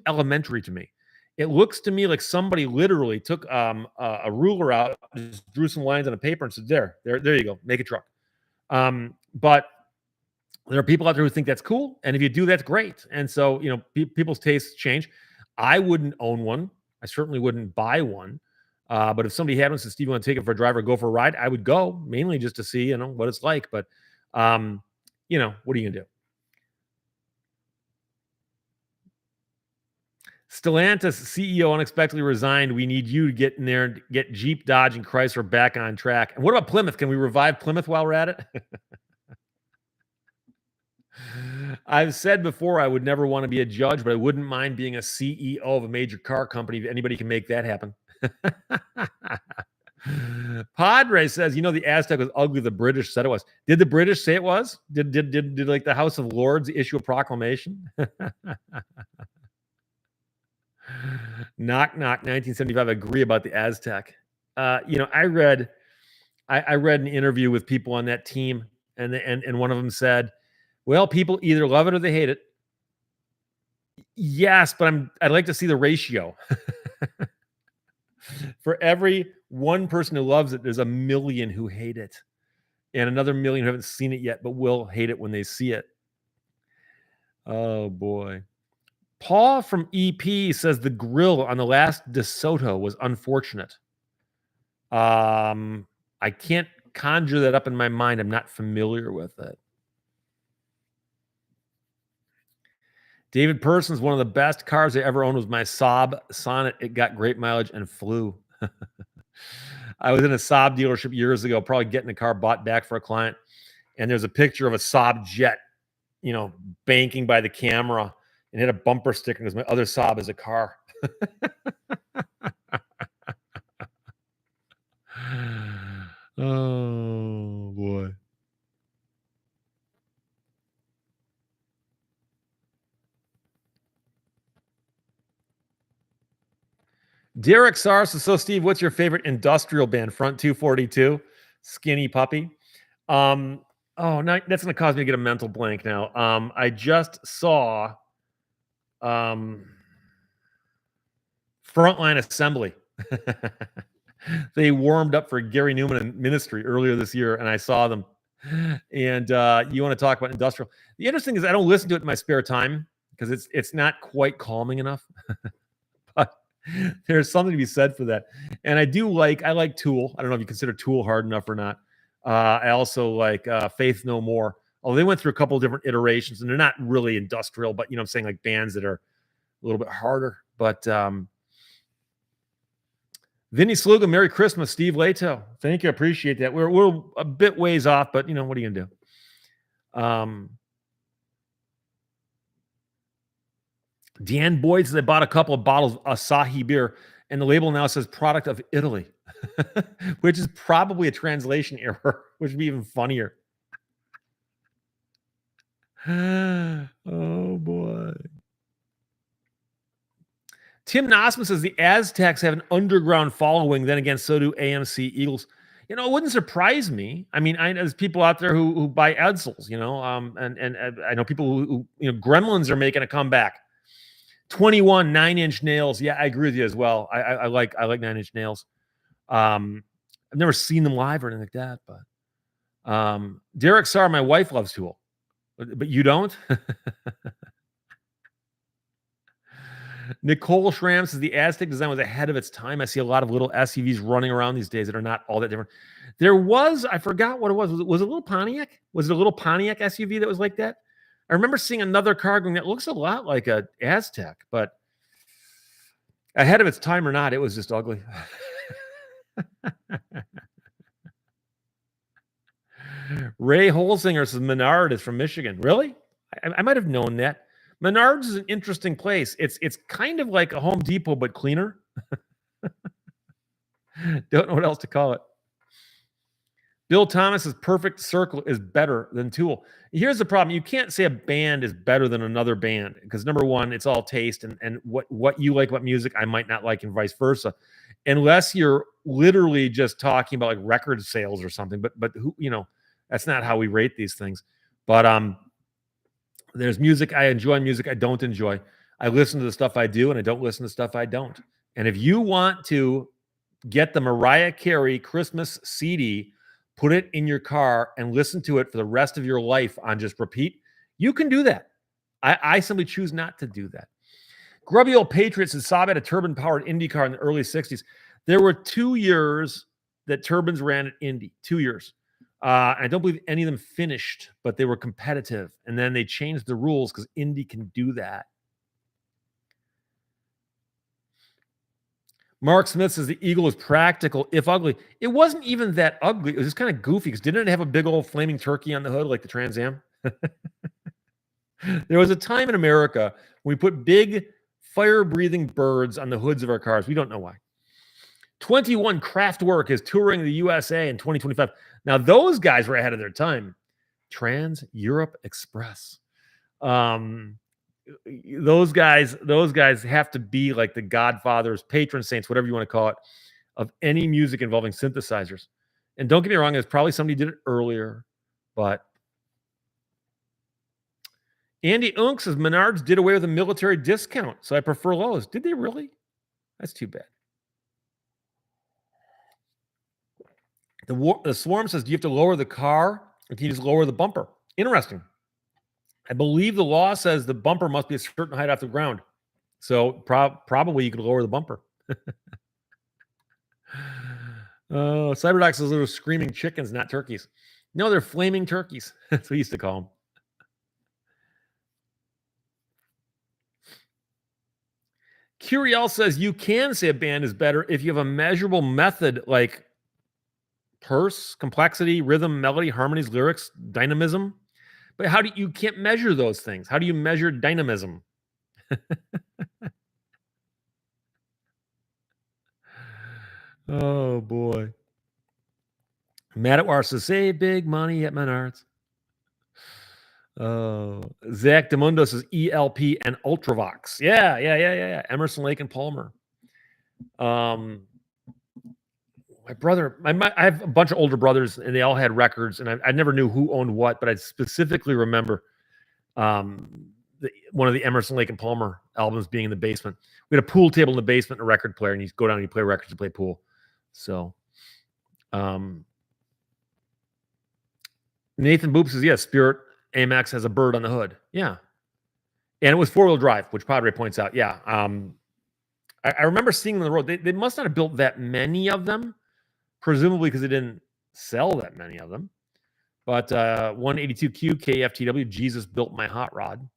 elementary to me. It looks to me like somebody literally took a ruler out, just drew some lines on a paper and said, there you go, make a truck. But there are people out there who think that's cool, and if you do, that's great. And so, people's tastes change. I wouldn't own one. I certainly wouldn't buy one. But if somebody had one, said, Steve, you want to take it for a drive or go for a ride? I would go, mainly just to see, what it's like. But, what are you going to do? Stellantis CEO unexpectedly resigned. We need you to get in there and get Jeep, Dodge, and Chrysler back on track. And what about Plymouth? Can we revive Plymouth while we're at it? I've said before I would never want to be a judge, but I wouldn't mind being a CEO of a major car company if anybody can make that happen. Padre says, the Aztec was ugly. The British said it was. Did the British say it was? Did like the House of Lords issue a proclamation? Knock, knock, 1975. I agree about the Aztec. I read an interview with people on that team, and one of them said, well, people either love it or they hate it. Yes, but I'd like to see the ratio. For every one person who loves it, there's a million who hate it, and another million who haven't seen it yet, but will hate it when they see it. Oh boy. Paul from EP says the grill on the last DeSoto was unfortunate. I can't conjure that up in my mind. I'm not familiar with it. David Persons, one of the best cars I ever owned was my Saab Sonnet. It got great mileage and flew. I was in a Saab dealership years ago, probably getting a car bought back for a client. And there's a picture of a Saab jet, banking by the camera, and hit a bumper sticker because my other Saab is a car. Oh, boy. Derek Sars says, so Steve, what's your favorite industrial band? Front 242, Skinny Puppy. No, that's going to cause me to get a mental blank now. I just saw Frontline Assembly. They warmed up for Gary Newman and Ministry earlier this year, and I saw them. And you want to talk about industrial? The interesting is I don't listen to it in my spare time because it's not quite calming enough. But there's something to be said for that. And I like Tool. I don't know if you consider Tool hard enough or not. I also like Faith No More. Oh, they went through a couple of different iterations, and they're not really industrial, but I'm saying like bands that are a little bit harder. But Vinny Sluga, Merry Christmas, Steve Lehto. Thank you, I appreciate that. We're a bit ways off, but what are you gonna do? Dan Boyd says I bought a couple of bottles of Asahi beer, and the label now says product of Italy, which is probably a translation error, which would be even funnier. Oh boy. Tim Nosman says the Aztecs have an underground following. Then again, so do AMC Eagles. It wouldn't surprise me. I mean, there's people out there who buy Edsels, and I know people who Gremlins are making a comeback. 21 9-inch nails. Yeah, I agree with you as well. I like 9-inch nails. I've never seen them live or anything like that, but Derek Sarr, my wife loves Tool, but you don't. Nicole Schramm says the Aztec design was ahead of its time. I see a lot of little SUVs running around these days that are not all that different. There was, I forgot what it was. Was it a little Pontiac? Was it a little Pontiac SUV that was like that? I remember seeing another car going that looks a lot like a Aztec, but ahead of its time or not, it was just ugly. Ray Holsinger says Menard is from Michigan. Really? I might have known that. Menards is an interesting place. It's kind of like a Home Depot but cleaner. Don't know what else to call it. Bill Thomas's Perfect Circle is better than Tool. Here's the problem. You can't say a band is better than another band because number one, it's all taste and what you like about music, I might not like and vice versa. Unless you're literally just talking about like record sales or something. But who, that's not how we rate these things. But there's music. I enjoy music I don't enjoy. I listen to the stuff I do and I don't listen to stuff I don't. And if you want to get the Mariah Carey Christmas CD, put it in your car and listen to it for the rest of your life on just repeat, you can do that. I simply choose not to do that. Grubby Old Patriots and Saab had a turbine-powered Indy car in the early 60s. There were 2 years that turbines ran at Indy, 2 years. I don't believe any of them finished, but they were competitive. And then they changed the rules because Indy can do that. Mark Smith says the Eagle is practical, if ugly. It wasn't even that ugly. It was just kind of goofy because didn't it have a big old flaming turkey on the hood like the Trans Am? There was a time in America when we put big fire-breathing birds on the hoods of our cars. We don't know why. 21 Kraftwerk is touring the USA in 2025. Now, those guys were ahead of their time. Trans Europe Express. Those guys have to be like the godfathers, patron saints, whatever you want to call it, of any music involving synthesizers. And don't get me wrong, there's probably somebody did it earlier, but Andy Unk says Menards did away with a military discount, so I prefer Lowe's. Did they really? That's too bad. The Swarm says, do you have to lower the car or can you just lower the bumper? Interesting. I believe the law says the bumper must be a certain height off the ground. So probably you could lower the bumper. Cyberdoc says those are screaming chickens, not turkeys. No, they're flaming turkeys. That's what we used to call them. Curiel says you can say a band is better if you have a measurable method like purse, complexity, rhythm, melody, harmonies, lyrics, dynamism. But you can't measure those things. How do you measure dynamism? Oh boy. Matt at War says, save big money at Menards. Oh, Zach DeMundo says ELP and Ultravox. Yeah. Emerson, Lake, and Palmer. My brother, I have a bunch of older brothers, and they all had records, and I never knew who owned what, but I specifically remember one of the Emerson, Lake, and Palmer albums being in the basement. We had a pool table in the basement and a record player, and you go down and you play records and play pool. So, Nathan Boop says, yes, Spirit Amex has a bird on the hood. Yeah. And it was four-wheel drive, which Padre points out. Yeah. I remember seeing them on the road. They must not have built that many of them, presumably because they didn't sell that many of them. But 182Q KFTW, Jesus built my hot rod.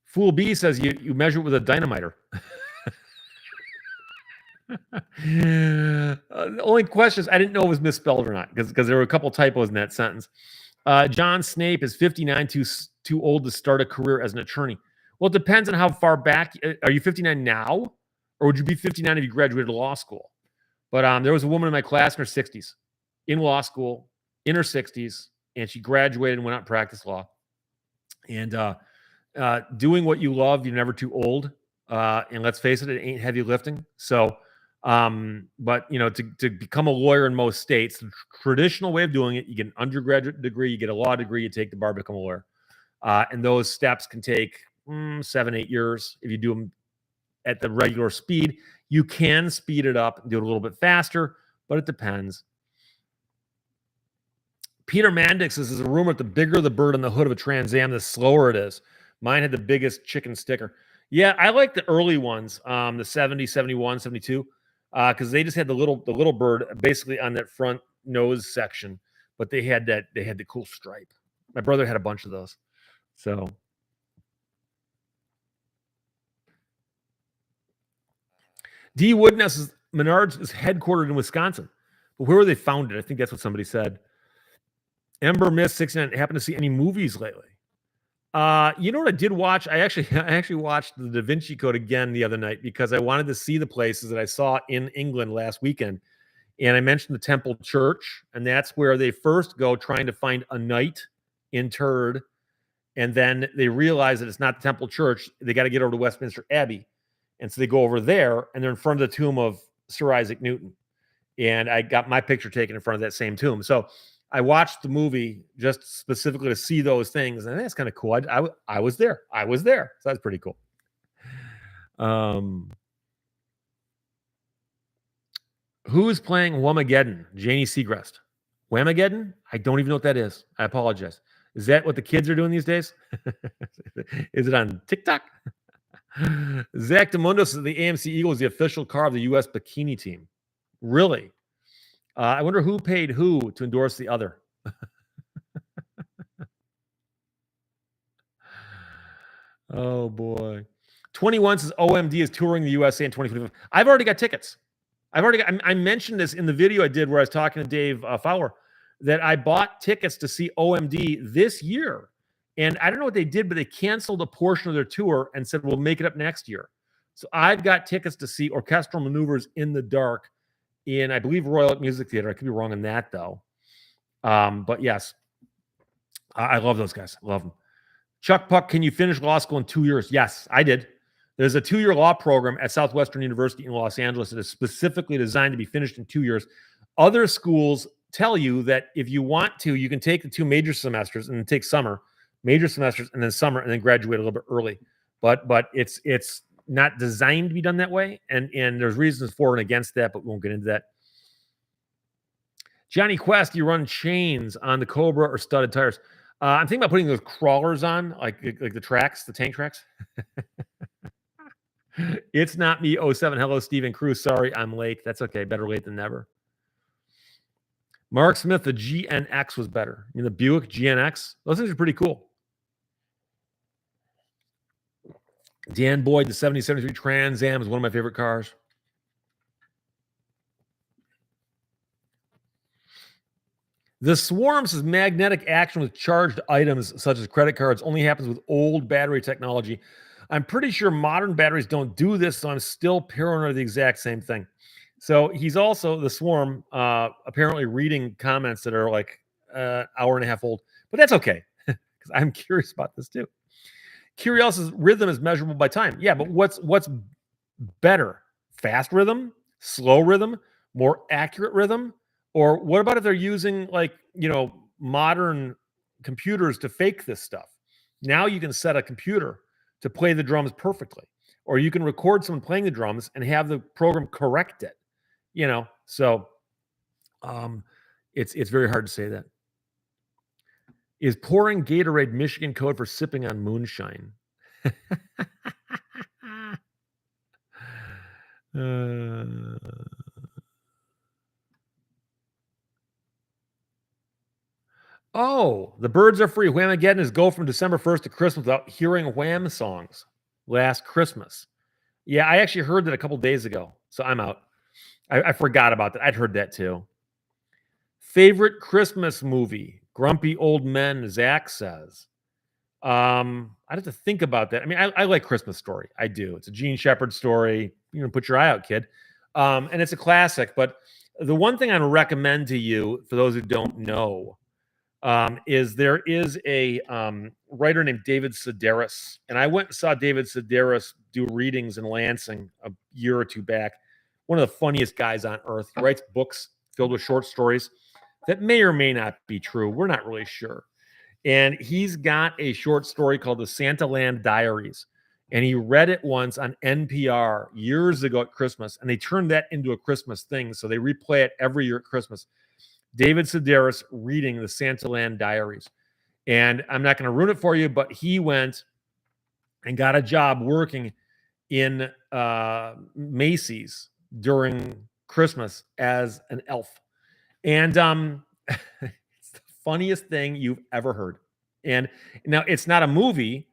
Fool B says you measure it with a dynamiter. The only question is I didn't know it was misspelled or not because there were a couple typos in that sentence. John Snape is 59, too old to start a career as an attorney. Well, it depends on how far back. Are you 59 now? Or would you be 59 if you graduated law school? But there was a woman in my class in her 60s, in law school, in her 60s, and she graduated and went out and practiced law. And doing what you love, you're never too old. And let's face it, it ain't heavy lifting. So, but to become a lawyer in most states, the traditional way of doing it, you get an undergraduate degree, you get a law degree, you take the bar, become a lawyer. And those steps can take 7-8 years if you do them at the regular speed. You can speed it up and do it a little bit faster, but it depends. Peter Mandix says there's a rumor that the bigger the bird on the hood of a Trans Am, the slower it is. Mine had the biggest chicken sticker. Yeah, I like the early ones, the 70, 71, 72, because they just had the little bird basically on that front nose section, but they had the cool stripe. My brother had a bunch of those. So D. Woodness is Menards is headquartered in Wisconsin. But where were they founded? I think that's what somebody said. Ember Miss 69 happened to see any movies lately? You know what I did watch? I actually watched the Da Vinci Code again the other night because I wanted to see the places that I saw in England last weekend. And I mentioned the Temple Church, and that's where they first go trying to find a knight interred. And then they realize that it's not the Temple Church. They got to get over to Westminster Abbey. And so they go over there, and they're in front of the tomb of Sir Isaac Newton. And I got my picture taken in front of that same tomb. So I watched the movie just specifically to see those things, and that's kind of cool. I was there. I was there. So that's pretty cool. Who is playing Whamageddon? Janie Segrest. Whamageddon? I don't even know what that is. I apologize. Is that what the kids are doing these days? Is it on TikTok? Zach DeMundo says the AMC Eagle is the official car of the U.S. bikini team. Really? I wonder who paid who to endorse the other. Oh, boy. 21 says OMD is touring the USA in 2025. I've already got tickets. I mentioned this in the video I did where I was talking to Dave Fowler, that I bought tickets to see OMD this year. And I don't know what they did, but they canceled a portion of their tour and said, we'll make it up next year. So I've got tickets to see Orchestral Maneuvers in the Dark in, I believe, Royal Oak Music Theater. I could be wrong on that, though. But yes, I love those guys. I love them. Chuck Puck, can you finish law school in 2 years? Yes, I did. There's a 2-year law program at Southwestern University in Los Angeles that is specifically designed to be finished in 2 years. Other schools tell you that if you want to, you can take the 2 major semesters and then take summer, major semesters, and then summer, and then graduate a little bit early. But it's not designed to be done that way, and there's reasons for and against that, but we won't get into that. Johnny Quest, you run chains on the Cobra or studded tires? I'm thinking about putting those crawlers on, like the tracks, the tank tracks. It's not me. 07. Hello, Stephen Cruz. Sorry, I'm late. That's okay. Better late than never. Mark Smith, the GNX was better. I mean, the Buick GNX, those things are pretty cool. Dan Boyd, the 7073 Trans Am is one of my favorite cars. The Swarm says magnetic action with charged items such as credit cards only happens with old battery technology. I'm pretty sure modern batteries don't do this, so I'm still paranoid of the exact same thing. So he's also, the Swarm, apparently reading comments that are like an hour and a half old, but that's okay because I'm curious about this too. Curiosity's rhythm is measurable by time. Yeah, but what's better? Fast rhythm, slow rhythm, more accurate rhythm? Or what about if they're using modern computers to fake this stuff? Now you can set a computer to play the drums perfectly, or you can record someone playing the drums and have the program correct it. So it's very hard to say that. Is pouring Gatorade Michigan code for sipping on moonshine? Oh, the birds are free. Whamageddon is go from December 1st to Christmas without hearing Wham songs last Christmas. Yeah, I actually heard that a couple days ago, so I'm out. I forgot about that. I'd heard that too. Favorite Christmas movie? Grumpy Old Men, Zach says. I'd have to think about that. I mean, I like Christmas Story. I do. It's a Gene Shepard story. Put your eye out, kid. And it's a classic. But the one thing I'd recommend to you, for those who don't know, is there is a writer named David Sedaris. And I went and saw David Sedaris do readings in Lansing a year or two back. One of the funniest guys on earth. He writes books filled with short stories that may or may not be true. We're not really sure. And he's got a short story called the Santaland Diaries. And he read it once on NPR years ago at Christmas. And they turned that into a Christmas thing. So they replay it every year at Christmas. David Sedaris reading the Santaland Diaries. And I'm not going to ruin it for you, but he went and got a job working in Macy's during Christmas as an elf. And it's the funniest thing you've ever heard. And now it's not a movie,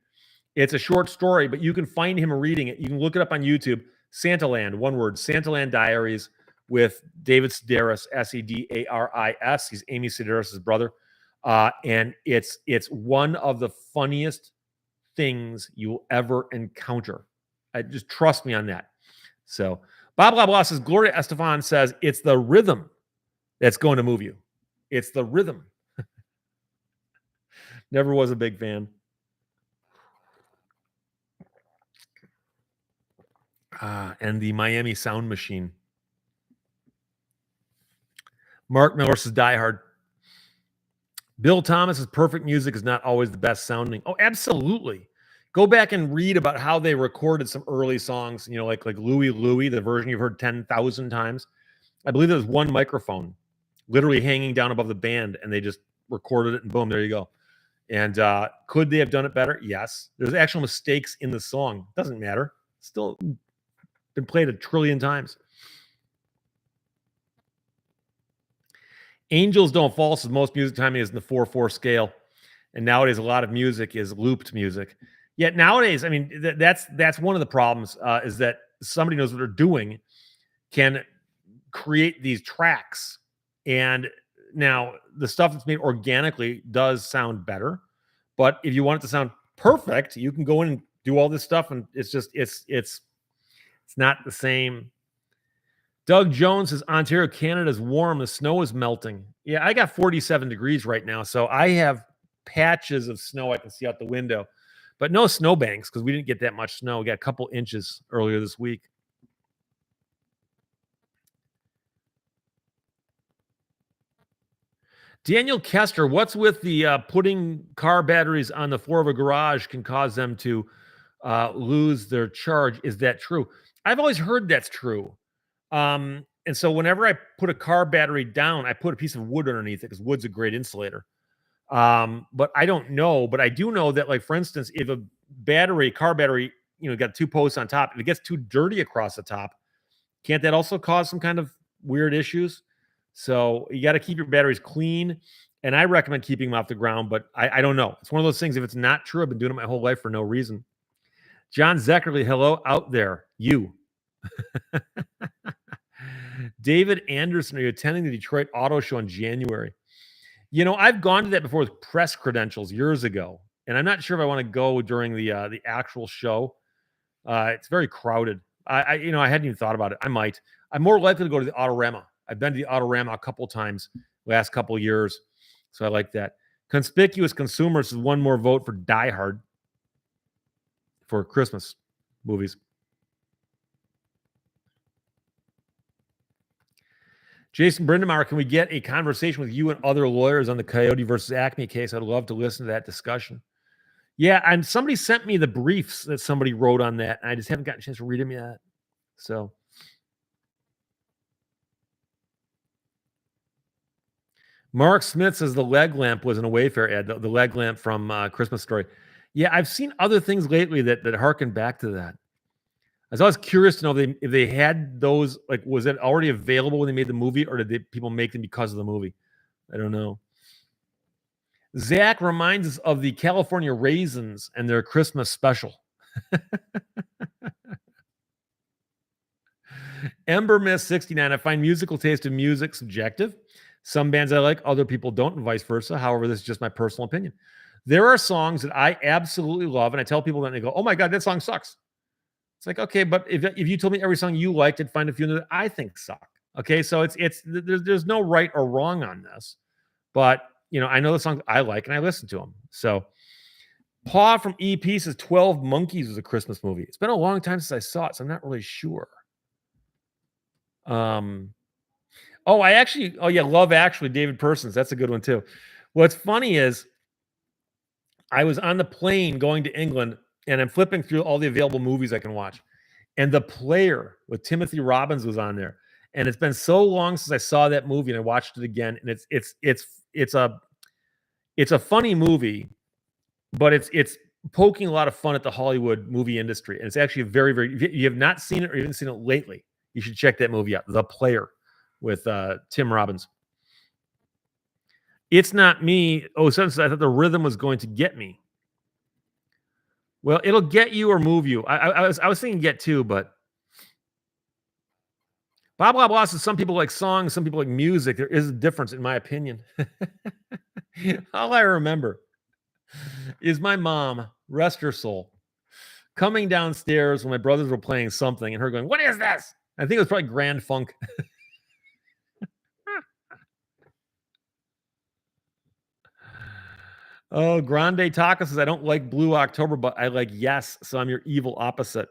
it's a short story, but you can find him reading it. You can look it up on YouTube. Santaland, one word, Santaland Diaries with David Sedaris, Sedaris. He's Amy Sedaris' brother. And it's one of the funniest things you'll ever encounter. Just trust me on that. So Bob Blah Blah says, Gloria Estefan says, it's the rhythm that's going to move you. It's the rhythm. Never was a big fan. And the Miami Sound Machine. Mark Miller says, Die Hard. Bill Thomas's perfect music is not always the best sounding. Oh, absolutely. Go back and read about how they recorded some early songs, like Louie Louie, the version you've heard 10,000 times. I believe there was one microphone literally hanging down above the band, and they just recorded it, and boom, there you go. And could they have done it better? Yes. There's actual mistakes in the song. Doesn't matter. Still been played a trillion times. Angels Don't Fall says most music timing is in the 4/4 scale. And nowadays, a lot of music is looped music. Yet nowadays, I mean, that's one of the problems is that somebody knows what they're doing, can create these tracks. And now the stuff that's made organically does sound better. But if you want it to sound perfect, you can go in and do all this stuff. And it's just, it's not the same. Doug Jones says, Ontario, Canada is warm. The snow is melting. Yeah, I got 47 degrees right now. So I have patches of snow I can see out the window, but no snowbanks because we didn't get that much snow. We got a couple inches earlier this week. Daniel Kester, what's with the putting car batteries on the floor of a garage can cause them to lose their charge? Is that true? I've always heard that's true. And so whenever I put a car battery down, I put a piece of wood underneath it because wood's a great insulator. But I don't know. But I do know that, like, for instance, if a car battery, got two posts on top, if it gets too dirty across the top, can't that also cause some kind of weird issues? So you got to keep your batteries clean. And I recommend keeping them off the ground, but I don't know. It's one of those things. If it's not true, I've been doing it my whole life for no reason. John Zeckerly, hello out there. You. David Anderson, are you attending the Detroit Auto Show in January? I've gone to that before with press credentials years ago, and I'm not sure if I want to go during the actual show. It's very crowded. I hadn't even thought about it. I might. I'm more likely to go to the Autorama. I've been to the Autorama a couple times last couple years, so I like that. Conspicuous Consumers is one more vote for Die Hard for Christmas movies. Jason Brindamauer, can we get a conversation with you and other lawyers on the Coyote versus Acme case? I'd love to listen to that discussion. Yeah, and somebody sent me the briefs that somebody wrote on that, and I just haven't gotten a chance to read them yet. So, Mark Smith says the leg lamp was in a Wayfair ad, the leg lamp from Christmas Story. Yeah, I've seen other things lately that harken back to that. I was always curious to know if they had those, like, was it already available when they made the movie, or did people make them because of the movie? I don't know. Zach reminds us of the California Raisins and their Christmas special. Ember Miss 69, I find musical taste in music subjective. Some bands I like, other people don't, and vice versa. However, this is just my personal opinion. There are songs that I absolutely love, and I tell people that, and they go, oh my God, that song sucks. It's like, okay, but if you told me every song you liked, I'd find a few that I think suck. Okay, so there's no right or wrong on this, but I know the songs I like and I listen to them. So, Paw from EP says 12 Monkeys was a Christmas movie. It's been a long time since I saw it, so I'm not really sure. Love Actually, David Persons. That's a good one too. What's funny is I was on the plane going to England, and I'm flipping through all the available movies I can watch. And The Player with Timothy Robbins was on there. And it's been so long since I saw that movie, and I watched it again. And it's a funny movie, but it's poking a lot of fun at the Hollywood movie industry. And it's actually a very, very, if you have not seen it or even seen it lately, you should check that movie out. The Player with Tim Robbins. It's Not Me. Oh, since I thought the rhythm was going to get me. Well, it'll get you or move you. I was thinking get two, but Blah blah blah says some people like songs, some people like music. There is a difference, in my opinion. All I remember is my mom, rest her soul, coming downstairs when my brothers were playing something and her going, "What is this?" I think it was probably Grand Funk. Oh, Grande Taco says, I don't like Blue October, but I like Yes, so I'm your evil opposite.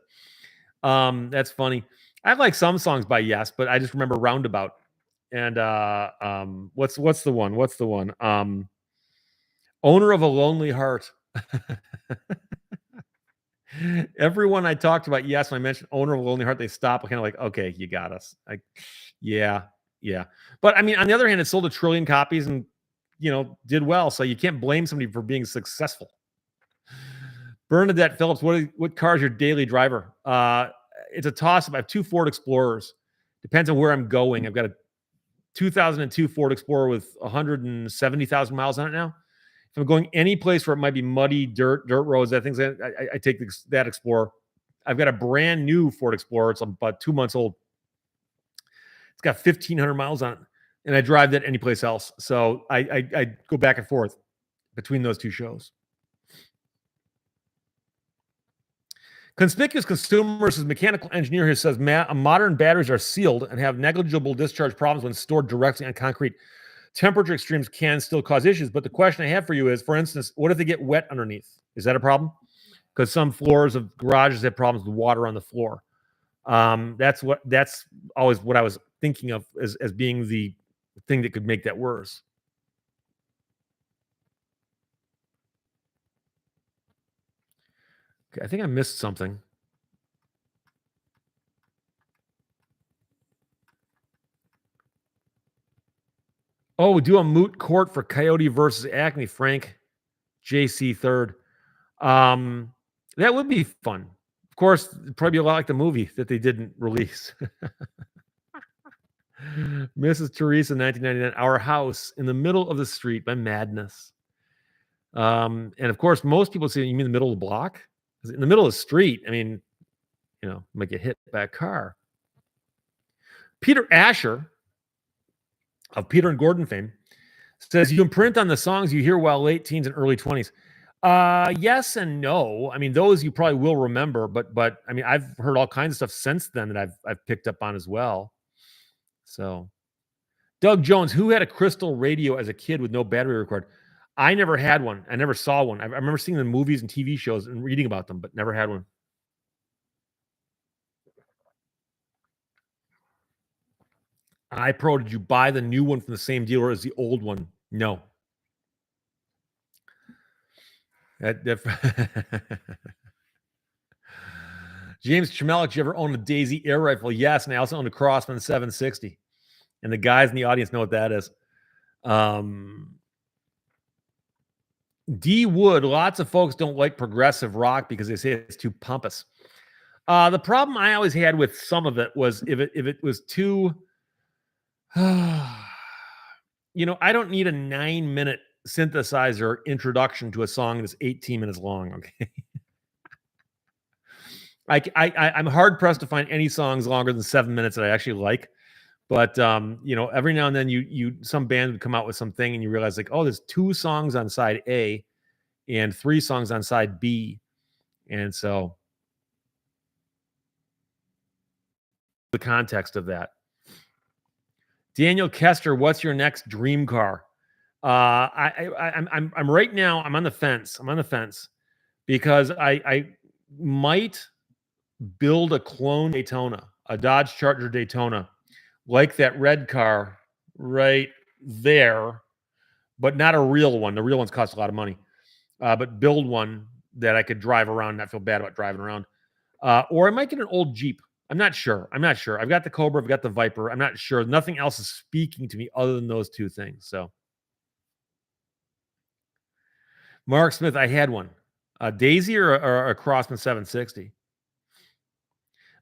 That's funny. I like some songs by Yes, but I just remember Roundabout. And what's the one? What's the one? Owner of a Lonely Heart. Everyone I talked about, yes, when I mentioned Owner of a Lonely Heart, they stop kind of like, okay, you got us. Yeah, yeah. But I mean, on the other hand, it sold 1 trillion copies and did well. So you can't blame somebody for being successful. Bernadette Phillips, what car is your daily driver? It's a toss-up. I have 2 Ford Explorers. Depends on where I'm going. I've got a 2002 Ford Explorer with 170,000 miles on it now. If I'm going any place where it might be muddy, dirt roads, I think I take that Explorer. I've got a brand new Ford Explorer. It's about 2 months old. It's got 1,500 miles on it, and I drive that any place else. So I go back and forth between those 2 shows. Conspicuous Consumer versus Mechanical Engineer here says modern batteries are sealed and have negligible discharge problems when stored directly on concrete. Temperature extremes can still cause issues, but the question I have for you is, for instance, what if they get wet underneath? Is that a problem? Because some floors of garages have problems with water on the floor. That's always what I was thinking of as being the thing that could make that worse. Okay, I think I missed something. Oh, do a moot court for Coyote versus Acme, Frank. JC third. That would be fun. Of course, it'd probably be a lot like the movie that they didn't release. Mrs. Teresa, 1999. Our House in the Middle of the Street by Madness. And of course, most people say, you mean the middle of the block? In the middle of the street, I mean, might get hit by a car. Peter Asher of Peter and Gordon fame says, you imprint on the songs you hear while late teens and early 20s. Yes and no. I mean, those you probably will remember, but I mean, I've heard all kinds of stuff since then that I've picked up on as well. So, Doug Jones, who had a crystal radio as a kid with no battery required? I never had one. I never saw one. I remember seeing them in movies and TV shows and reading about them, but never had one. iPro, did you buy the new one from the same dealer as the old one? No. James Chamelik, did you ever own a Daisy air rifle? Yes, and I also own a Crossman 760. And the guys in the audience know what that is. D Wood, lots of folks don't like progressive rock because they say it's too pompous. The problem I always had with some of it was if it was too, I don't need a 9-minute synthesizer introduction to a song that's 18 minutes long. Okay. I'm hard pressed to find any songs longer than 7 minutes that I actually like. But every now and then some band would come out with something and you realize like, oh, there's 2 songs on side A and 3 songs on side B. And so the context of that. Daniel Kester, what's your next dream car? I'm right now, I'm on the fence. Because I might build a clone Daytona, a Dodge Charger Daytona, like that red car right there, but not a real one. The real ones cost a lot of money. But build one that I could drive around and not feel bad about driving around. Or I might get an old Jeep. I'm not sure. I've got the Cobra. I've got the Viper. I'm not sure. Nothing else is speaking to me other than those 2 things. So, Mark Smith, I had one. A Daisy or a Crossman 760.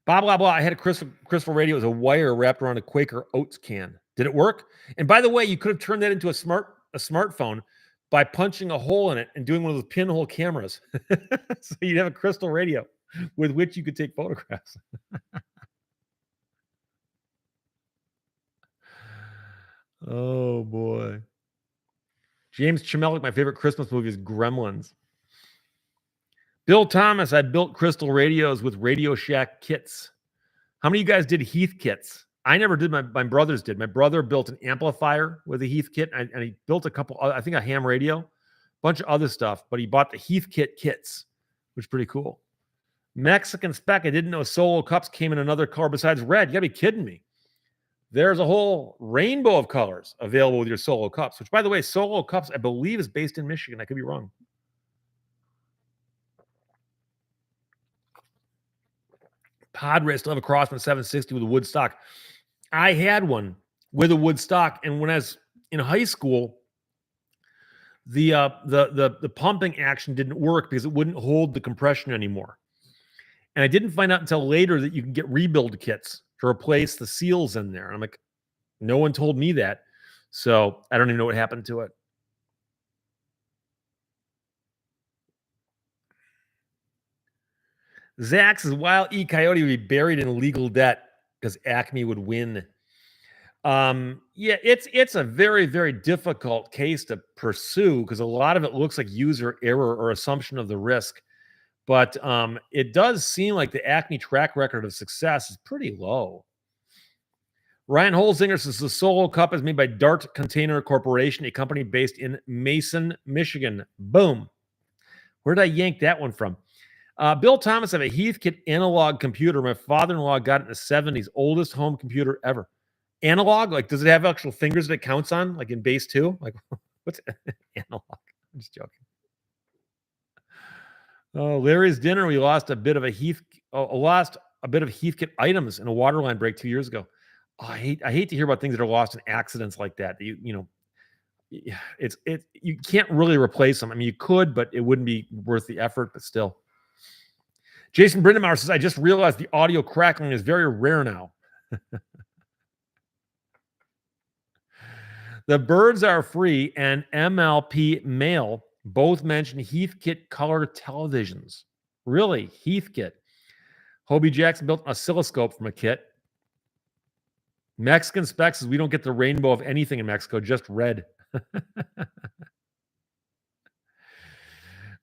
Blah, blah, blah. I had a crystal radio. It was a wire wrapped around a Quaker Oats can. Did it work? And by the way, you could have turned that into a smartphone by punching a hole in it and doing one of those pinhole cameras. So you'd have a crystal radio with which you could take photographs. Oh boy. James Chamellik, my favorite Christmas movie is Gremlins. Bill Thomas, I built crystal radios with Radio Shack kits. How many of you guys did Heath kits? I never did. My brothers did. My brother built an amplifier with a Heath kit, and he built a couple, I think a ham radio, a bunch of other stuff, but he bought the Heath kits, which is pretty cool. Mexican Spec, I didn't know Solo Cups came in another color besides red. You gotta be kidding me. There's a whole rainbow of colors available with your Solo Cups, which, by the way, Solo Cups, I believe, is based in Michigan. I could be wrong. Padre still have a Crossman 760 with a wood stock. I had one with a wood stock, and when I was in high school, the pumping action didn't work because it wouldn't hold the compression anymore. And I didn't find out until later that you can get rebuild kits to replace the seals in there. And I'm like, no one told me that. So I don't even know what happened to it. Zach says, while E. Coyote would be buried in legal debt because Acme would win. Yeah, it's a very, very difficult case to pursue because a lot of it looks like user error or assumption of the risk. But it does seem like the Acme track record of success is pretty low. Ryan Holzinger says the Solo Cup is made by Dart Container Corporation, a company based in Mason, Michigan. Boom. Where did I yank that one from? Bill Thomas, I have a Heathkit analog computer. My father-in-law got it in the 70s, oldest home computer ever. Analog? Like, does it have actual fingers that it counts on, like in base 2? Like, what's analog? I'm just joking. Oh, Larry's dinner. We lost a bit of Heathkit items in a waterline break 2 years ago. Oh, I hate to hear about things that are lost in accidents like that. You can't really replace them. I mean, you could, but it wouldn't be worth the effort. But still, Jason Brindamauer says, I just realized the audio crackling is very rare now. The Birds Are Free and MLP Mail both mention Heathkit color televisions. Really? Heathkit. Hobie Jackson built an oscilloscope from a kit. Mexican Specs says we don't get the rainbow of anything in Mexico, just red.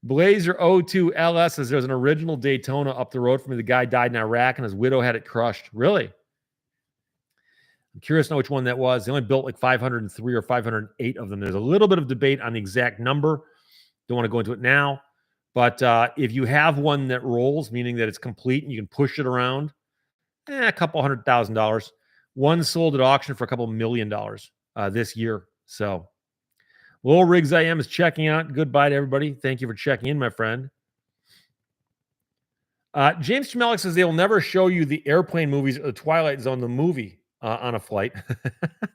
Blazer 02 LS says there's an original Daytona up the road from me. The guy died in Iraq and his widow had it crushed. Really? I'm curious to know which one that was. They only built like 503 or 508 of them. There's a little bit of debate on the exact number. Don't want to go into it now. But if you have one that rolls, meaning that it's complete and you can push it around, a couple $100,000. One sold at auction for a couple $1 million this year. So, Lowell Riggs I am is checking out. Goodbye to everybody. Thank you for checking in, my friend. James Chamellik says they will never show you the airplane movies or the Twilight Zone, the movie, on a flight.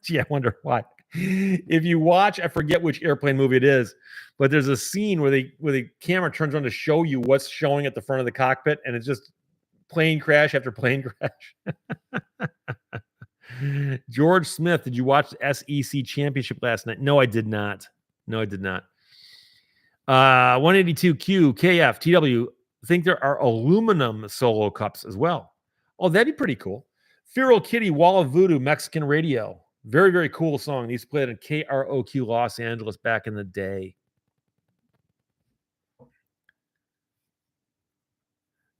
Gee, I wonder why. If you watch, I forget which airplane movie it is, but there's a scene where the camera turns on to show you what's showing at the front of the cockpit, and it's just plane crash after plane crash. George Smith, did you watch the SEC championship last night? No, I did not. 182Q, KF, TW, think there are aluminum Solo Cups as well. Oh, that'd be pretty cool. Feral Kitty, Wall of Voodoo, Mexican Radio. Very, very cool song. These played in KROQ Los Angeles back in the day.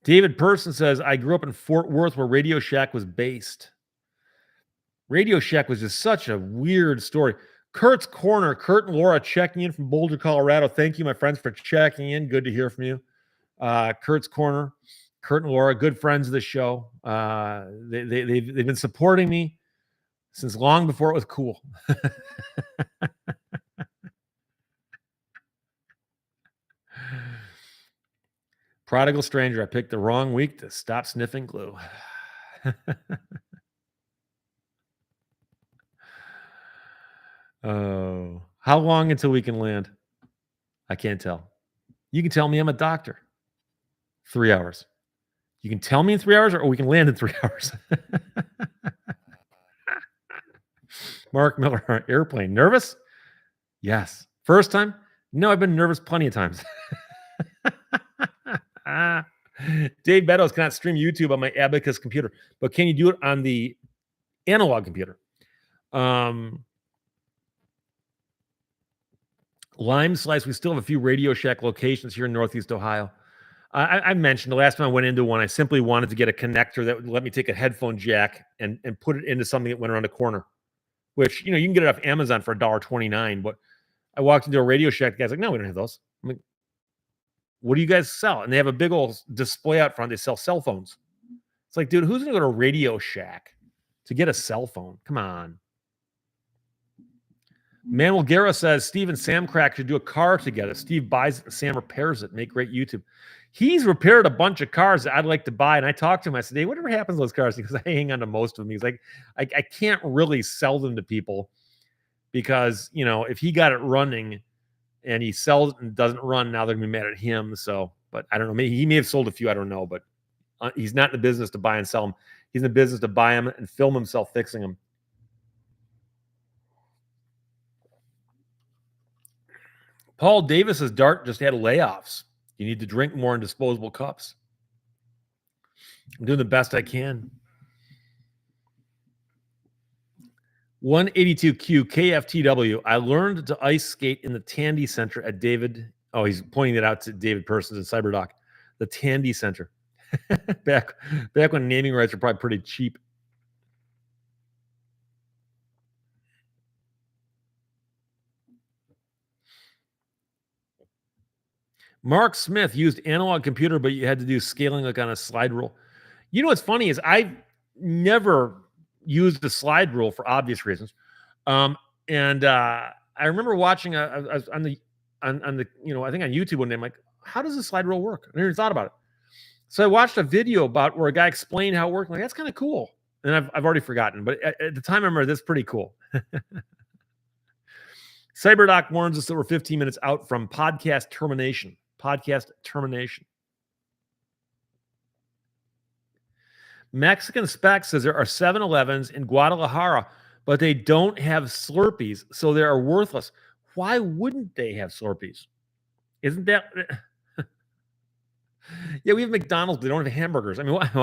David Person says, I grew up in Fort Worth where Radio Shack was based. Radio Shack was just such a weird story. Kurt's Corner, Kurt and Laura checking in from Boulder, Colorado. Thank you, my friends, for checking in. Good to hear from you. Kurt's Corner, Kurt and Laura, good friends of the show. They've been supporting me since long before it was cool. Prodigal Stranger, I picked the wrong week to stop sniffing glue. Oh, how long until we can land? I can't tell. You can tell me I'm a doctor. 3 hours. You can tell me in 3 hours, or we can land in 3 hours. Mark Miller, airplane. Nervous? Yes. First time? No, I've been nervous plenty of times. Dave Beddoes cannot stream YouTube on my Abacus computer, but can you do it on the analog computer? Lime Slice, we still have a few Radio Shack locations here in Northeast Ohio. I mentioned the last time I went into one, I simply wanted to get a connector that would let me take a headphone jack and put it into something that went around a corner, which, you can get it off Amazon for $1.29. But I walked into a Radio Shack. The guy's like, no, we don't have those. I'm like, what do you guys sell? And they have a big old display out front. They sell cell phones. It's like, dude, who's going to go to Radio Shack to get a cell phone? Come on. Manuel Guerra says Steve and Sam Crack should do a car together. Steve buys it and Sam repairs it. Make great YouTube. He's repaired a bunch of cars that I'd like to buy. And I talked to him. I said, hey, whatever happens to those cars? Because I hang on to most of them. He's like, I can't really sell them to people because, if he got it running and he sells it and doesn't run, now they're going to be mad at him. So, but I don't know. Maybe he may have sold a few. I don't know. But he's not in the business to buy and sell them. He's in the business to buy them and film himself fixing them. Paul Davis's dart just had layoffs. You need to drink more in disposable cups. I'm doing the best I can. 182Q KFTW. I learned to ice skate in the Tandy Center at David. Oh, he's pointing it out to David Persons in CyberDoc. The Tandy Center. back when naming rights were probably pretty cheap. Mark Smith used analog computer, but you had to do scaling like on a slide rule. What's funny is I've never used the slide rule for obvious reasons. And I remember watching on the I think on YouTube one day, I'm like, how does the slide rule work? I never thought about it. So I watched a video about where a guy explained how it worked. I'm like, that's kind of cool. And I've already forgotten, but at the time I remember that's pretty cool. CyberDoc warns us that we're 15 minutes out from podcast termination. Mexican Spec says there are 7-Elevens in Guadalajara, but they don't have Slurpees, so they are worthless. Why wouldn't they have Slurpees? Isn't that... Yeah, we have McDonald's, but they don't have hamburgers. I mean, what?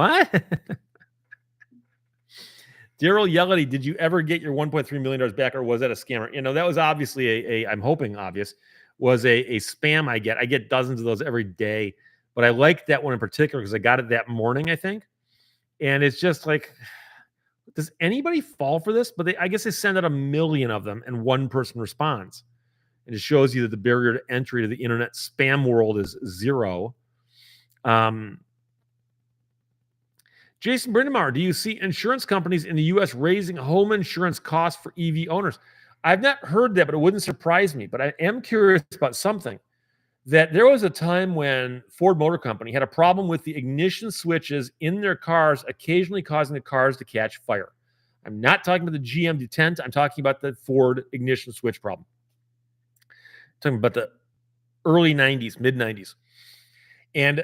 Daryl Yellity, did you ever get your $1.3 million back, or was that a scammer? That was obviously I'm hoping obvious, was a spam I get. I get dozens of those every day, but I liked that one in particular because I got it that morning, I think. And it's just like, does anybody fall for this? But I guess they send out 1 million of them and one person responds. And it shows you that the barrier to entry to the internet spam world is zero. Jason Brindamar, do you see insurance companies in the U.S. raising home insurance costs for EV owners? I've not heard that, but it wouldn't surprise me. But I am curious about something. That there was a time when Ford Motor Company had a problem with the ignition switches in their cars, occasionally causing the cars to catch fire. I'm not talking about the GM detent. I'm talking about the Ford ignition switch problem. I'm talking about the early 90s, mid 90s. And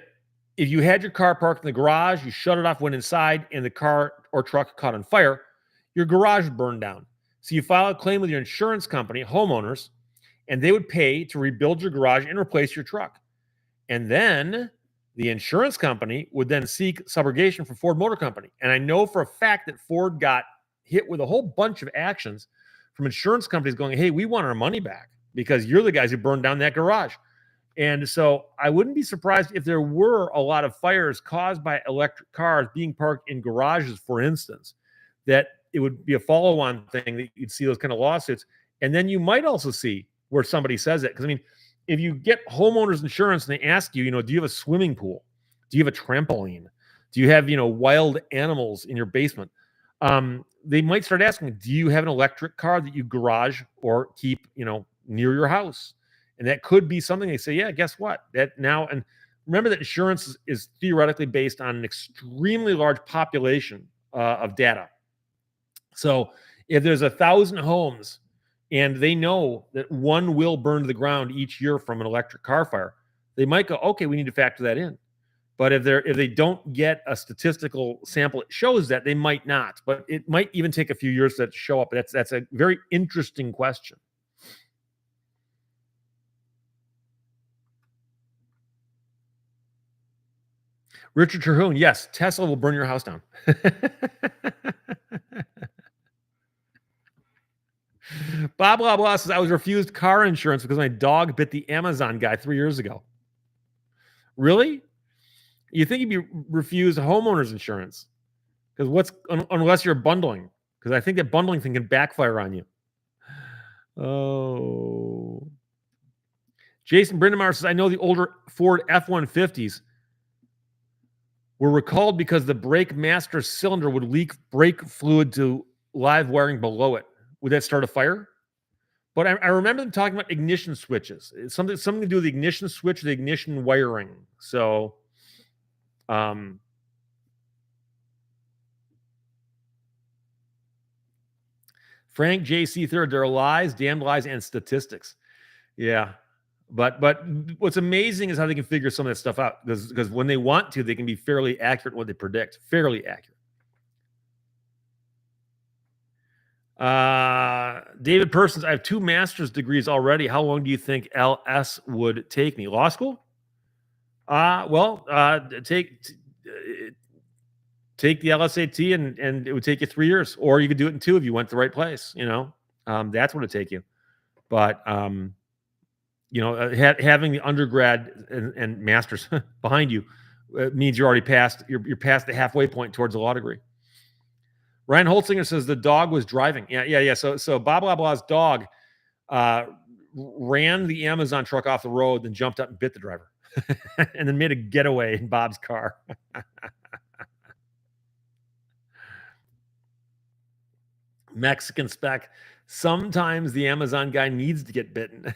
if you had your car parked in the garage, you shut it off, went inside, and the car or truck caught on fire, your garage burned down. So you file a claim with your insurance company, homeowners, and they would pay to rebuild your garage and replace your truck. And then the insurance company would then seek subrogation from Ford Motor Company. And I know for a fact that Ford got hit with a whole bunch of actions from insurance companies going, hey, we want our money back because you're the guys who burned down that garage. And so I wouldn't be surprised if there were a lot of fires caused by electric cars being parked in garages, for instance, that it would be a follow-on thing that you'd see those kind of lawsuits. And then you might also see where somebody says it. Because, I mean, if you get homeowners insurance and they ask you, do you have a swimming pool? Do you have a trampoline? Do you have, wild animals in your basement? They might start asking, do you have an electric car that you garage or keep, near your house? And that could be something they say, yeah, guess what? That now, and remember that insurance is theoretically based on an extremely large population of data. So if there's 1,000 homes and they know that one will burn to the ground each year from an electric car fire, they might go, okay, we need to factor that in. But if they don't get a statistical sample, it shows that they might not. But it might even take a few years for that to show up. That's a very interesting question. Richard Terhune, yes, Tesla will burn your house down. Bob blah blah says I was refused car insurance because my dog bit the Amazon guy 3 years ago. Really? You think you'd be refused homeowners insurance? Because unless you're bundling, because I think that bundling thing can backfire on you. Oh, Jason Brindamar says I know the older Ford F-150s were recalled because the brake master cylinder would leak brake fluid to live wiring below it. Would that start a fire? But I remember them talking about ignition switches. It's something to do with the ignition switch, the ignition wiring. So, Frank JC third, there are lies, damned lies, and statistics. Yeah. But what's amazing is how they can figure some of that stuff out because when they want to, they can be fairly accurate in what they predict. Fairly accurate. David Persons, I have 2 master's degrees already. How long do you think LS would take me? Law school? Take the LSAT and it would take you 3 years, or you could do it in 2 if you went to the right place. That's what it'd take you. But having the undergrad and master's behind you means you're already past. You're past the halfway point towards a law degree. Ryan Holtzinger says the dog was driving. Yeah. So Bob blah blah's dog ran the Amazon truck off the road, then jumped up and bit the driver, and then made a getaway in Bob's car. Mexican spec. Sometimes the Amazon guy needs to get bitten.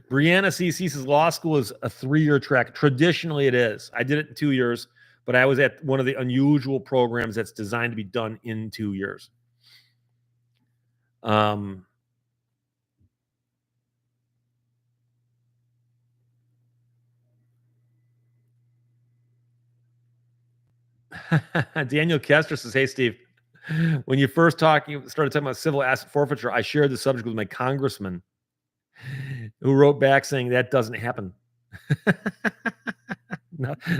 Brianna CC says law school is a 3-year track. Traditionally, it is. I did it in 2 years, but I was at one of the unusual programs that's designed to be done in 2 years. Daniel Kester says, "Hey, Steve, when you first started talking about civil asset forfeiture, I shared the subject with my congressman, who wrote back saying that doesn't happen.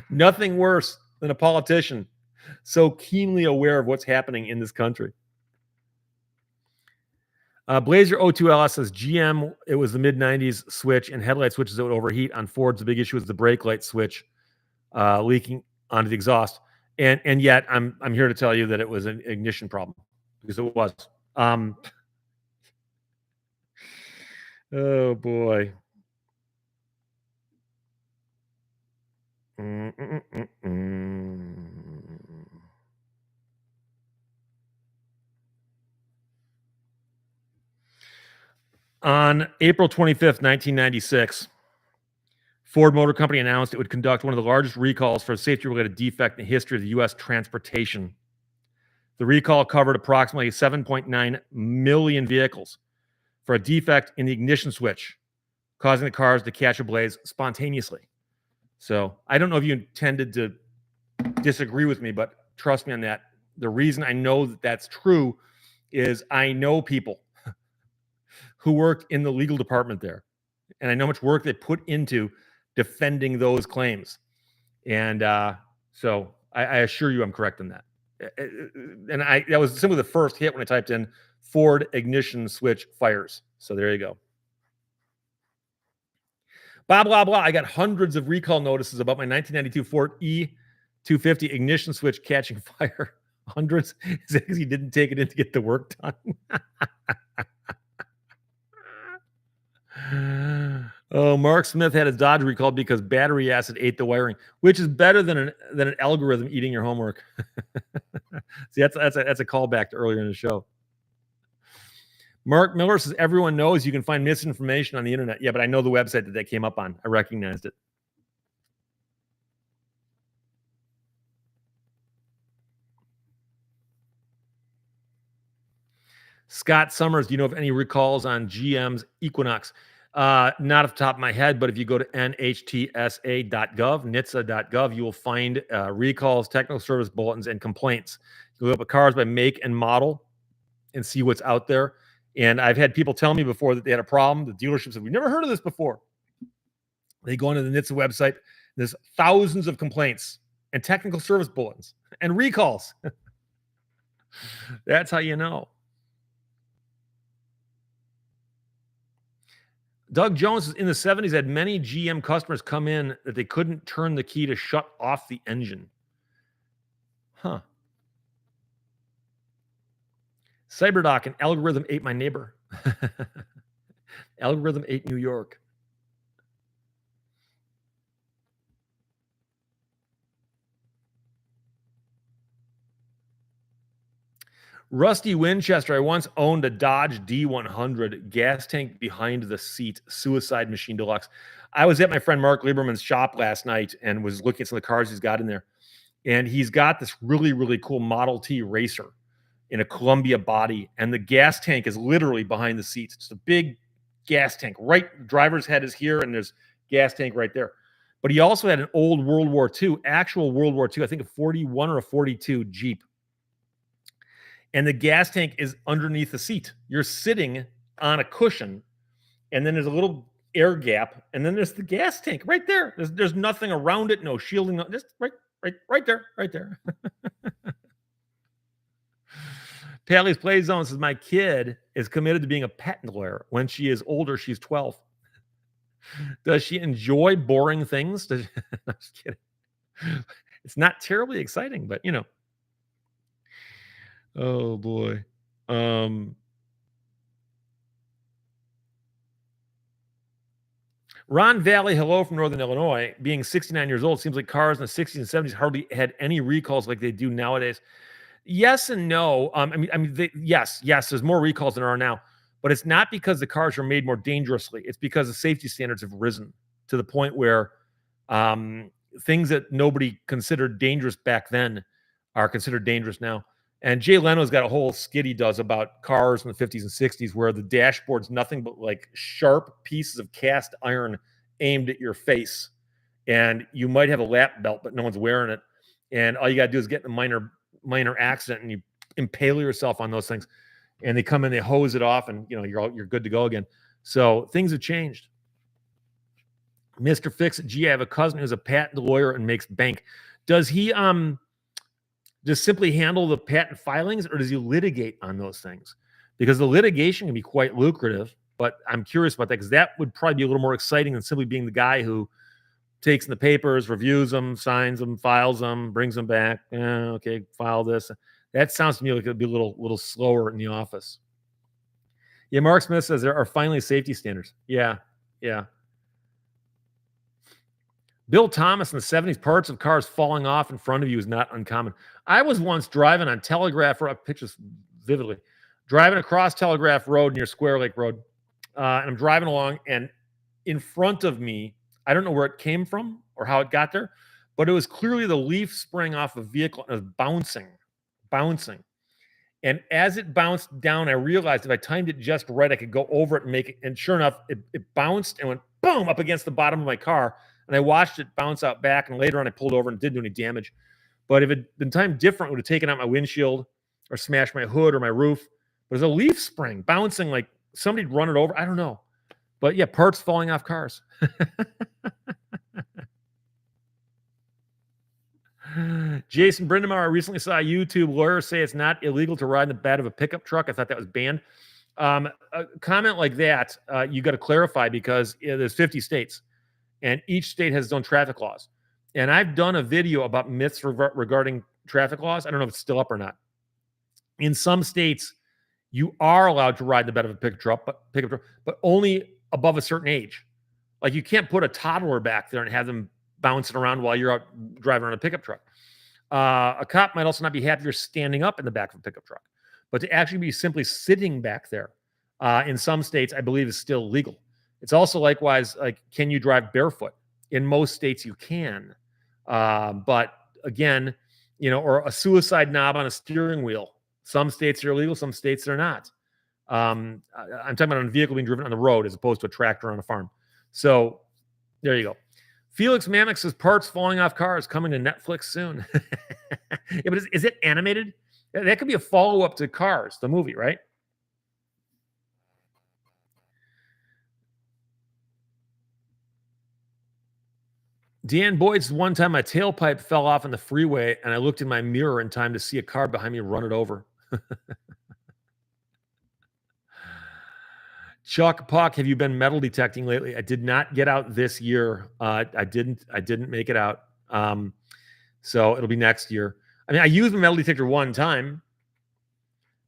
Nothing worse than a politician so keenly aware of what's happening in this country." Blazer 02LS says GM, it was the mid-90s switch and headlight switches that would overheat. On Ford's, the big issue was the brake light switch leaking onto the exhaust. And yet I'm here to tell you that it was an ignition problem, because it was. Oh boy. On April 25th, 1996, Ford Motor Company announced it would conduct one of the largest recalls for a safety-related defect in the history of the U.S. transportation. The recall covered approximately 7.9 million vehicles for a defect in the ignition switch, causing the cars to catch a blaze spontaneously. So I don't know if you intended to disagree with me, but trust me on that. The reason I know that that's true is I know people who work in the legal department there, and I know how much work they put into defending those claims. And so I assure you I'm correct in that. And that was simply the first hit when I typed in Ford ignition switch fires. So there you go. Blah, blah, blah. I got hundreds of recall notices about my 1992 Ford E250 ignition switch catching fire. Hundreds. Is it because he didn't take it in to get the work done? Oh, Mark Smith had his Dodge recalled because battery acid ate the wiring, which is better than an algorithm eating your homework. See, that's a callback to earlier in the show. Mark Miller says everyone knows you can find misinformation on the internet. Yeah, but I know the website that came up on. I recognized it. Scott Summers, do you know of any recalls on GM's Equinox? Not off the top of my head, but if you go to nhtsa.gov, NHTSA.gov, you will find recalls, technical service bulletins, and complaints. You look up cars by make and model and see what's out there. And I've had people tell me before that they had a problem. The dealership said, "We've never heard of this before." They go into the NHTSA website. There's thousands of complaints and technical service bulletins and recalls. That's how you know. Doug Jones in the 70s had many GM customers come in that they couldn't turn the key to shut off the engine. Huh. Cyberdoc, an algorithm ate my neighbor. Algorithm ate New York. Rusty Winchester, I once owned a Dodge D100 gas tank behind the seat, Suicide Machine Deluxe. I was at my friend Mark Lieberman's shop last night and was looking at some of the cars he's got in there. And he's got this really, really cool Model T racer in a Columbia body. And the gas tank is literally behind the seats. It's a big gas tank. Right, driver's head is here, and there's gas tank right there. But he also had an old World War II, actual World War II, I think a 41 or a 42 Jeep, and the gas tank is underneath the seat. You're sitting on a cushion, and then there's a little air gap, and then there's the gas tank right there. There's nothing around it, no shielding, just right there, right there. Tally's Play Zone says my kid is committed to being a patent lawyer. When she is older, she's 12. Does she enjoy boring things? I'm just kidding. It's not terribly exciting, but you know. Oh boy. Ron Valley, hello from Northern Illinois. Being 69 years old, seems like cars in the 60s and 70s hardly had any recalls like they do nowadays. Yes and no. Yes, there's more recalls than there are now, but it's not because the cars are made more dangerously. It's because the safety standards have risen to the point where things that nobody considered dangerous back then are considered dangerous now. And Jay Leno's got a whole skit he does about cars in the 50s and 60s where the dashboard's nothing but like sharp pieces of cast iron aimed at your face. And you might have a lap belt, but no one's wearing it. And all you got to do is get in a minor accident and you impale yourself on those things. And they come in, they hose it off, and you're good to go again. So things have changed. Mr. Fix, gee, I have a cousin who's a patent lawyer and makes bank. Does he just simply handle the patent filings, or does he litigate on those things? Because the litigation can be quite lucrative, but I'm curious about that because that would probably be a little more exciting than simply being the guy who takes in the papers, reviews them, signs them, files them, brings them back. Okay, file this. That sounds to me like it'd be a little slower in the office. Yeah, Mark Smith says there are finally safety standards. Yeah. Bill Thomas in the 70s, parts of cars falling off in front of you is not uncommon. I was once driving on Telegraph Road, pictures vividly, driving across Telegraph Road near Square Lake Road. And I'm driving along, and in front of me, I don't know where it came from or how it got there, but it was clearly the leaf spring off a vehicle and it was bouncing. And as it bounced down, I realized if I timed it just right, I could go over it and make it. And sure enough, it bounced and went boom up against the bottom of my car. And I watched it bounce out back. And later on, I pulled over and it didn't do any damage. But if it had been timed different, it would have taken out my windshield or smashed my hood or my roof. But it was a leaf spring bouncing like somebody'd run it over. I don't know. But yeah, parts falling off cars. Jason Brindamar, I recently saw a YouTube lawyer say it's not illegal to ride in the bed of a pickup truck. I thought that was banned. A comment like that, you got to clarify because there's 50 states and each state has its own traffic laws. And I've done a video about myths regarding traffic laws. I don't know if it's still up or not. In some states, you are allowed to ride in the bed of a pickup truck, but only above a certain age. Like you can't put a toddler back there and have them bouncing around while you're out driving on a pickup truck. A cop might also not be happy you're standing up in the back of a pickup truck, but to actually be simply sitting back there in some states, I believe is still legal. It's also likewise, like, can you drive barefoot? In most states you can. But again, or a suicide knob on a steering wheel. Some states are illegal, some states are not. I'm talking about a vehicle being driven on the road as opposed to a tractor on a farm. So there you go. Felix Mammox says parts falling off cars coming to Netflix soon. Yeah, but is it animated? That could be a follow-up to Cars, the movie, right? Deanne Boyd says one time my tailpipe fell off on the freeway and I looked in my mirror in time to see a car behind me run it over. Chuck Puck, have you been metal detecting lately? I did not get out this year. I didn't make it out. So it'll be next year. I mean, I used a metal detector one time,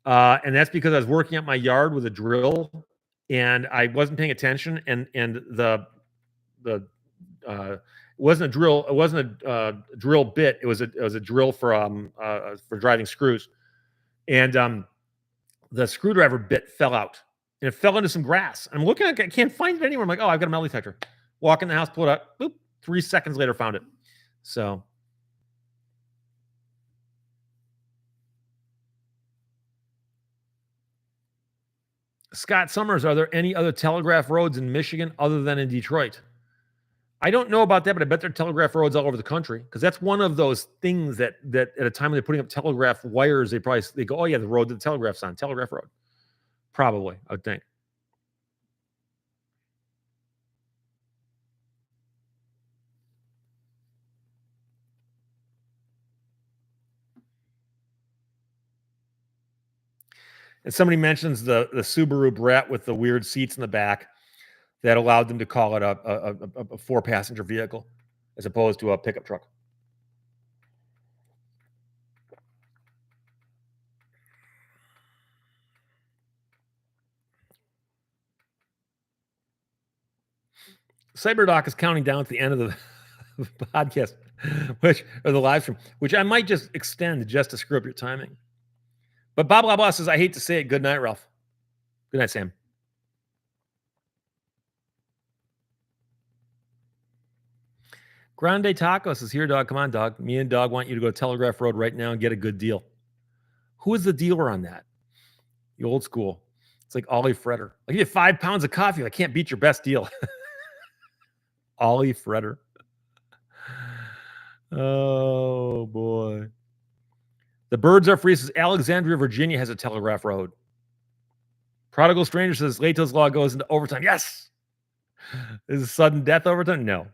and that's because I was working at my yard with a drill, and I wasn't paying attention, and the it wasn't a drill. It wasn't a drill bit. It was a drill for driving screws, and the screwdriver bit fell out, and it fell into some grass. I'm looking at it, I can't find it anywhere. I'm like, oh, I've got a metal detector. Walk in the house, pull it out. Boop. 3 seconds later, found it. So Scott Summers, are there any other telegraph roads in Michigan other than in Detroit? I don't know about that, but I bet there are telegraph roads all over the country because that's one of those things that at a time when they're putting up telegraph wires, they go, oh yeah, the road that the telegraph's on, Telegraph Road. Probably, I would think. And somebody mentions the Subaru Brett with the weird seats in the back that allowed them to call it a 4-passenger vehicle as opposed to a pickup truck. CyberDoc is counting down to the end of the podcast, or the live stream, which I might just extend just to screw up your timing. But Bob Blah Blah says, I hate to say it. Good night, Ralph. Good night, Sam. Grande Tacos is here, dog. Come on, dog. Me and dog want you to go to Telegraph Road right now and get a good deal. Who is the dealer on that? The old school. It's like Ollie Fretter. I'll give you 5 pounds of coffee. I can't beat your best deal. Ollie Fretter. Oh, boy. The Birds Are Free says Alexandria, Virginia has a Telegraph Road. Prodigal Stranger says Lehto's Law goes into overtime. Yes. Is it sudden death overtime? No.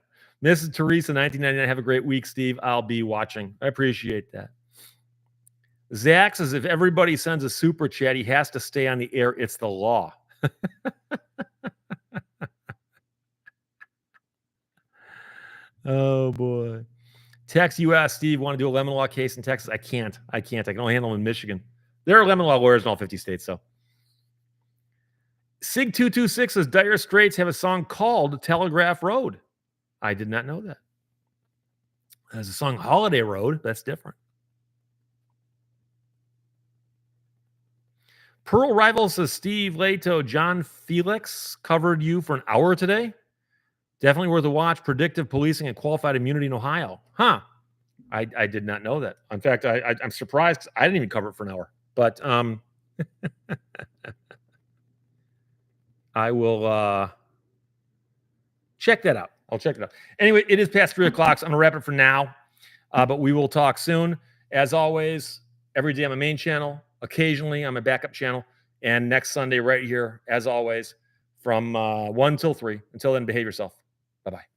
Mrs. Teresa, 1999. Have a great week, Steve. I'll be watching. I appreciate that. Zach says if everybody sends a super chat, he has to stay on the air. It's the law. Oh, boy. Tex US, Steve, want to do a lemon law case in Texas? I can't. I can only handle them in Michigan. There are lemon law lawyers in all 50 states, so. Sig226 says Dire Straits have a song called Telegraph Road. I did not know that. There's a song Holiday Road. That's different. Pearl Rival says Steve Lehto, John Felix covered you for an hour today. Definitely worth a watch. Predictive policing and qualified immunity in Ohio. Huh. I did not know that. In fact, I'm surprised because I didn't even cover it for an hour. But I will check that out. I'll check it out. Anyway, it is past 3 o'clock, so I'm going to wrap it for now. But we will talk soon. As always, every day on my main channel, occasionally on my backup channel, and next Sunday right here, as always, from 1 till 3. Until then, behave yourself. Bye-bye.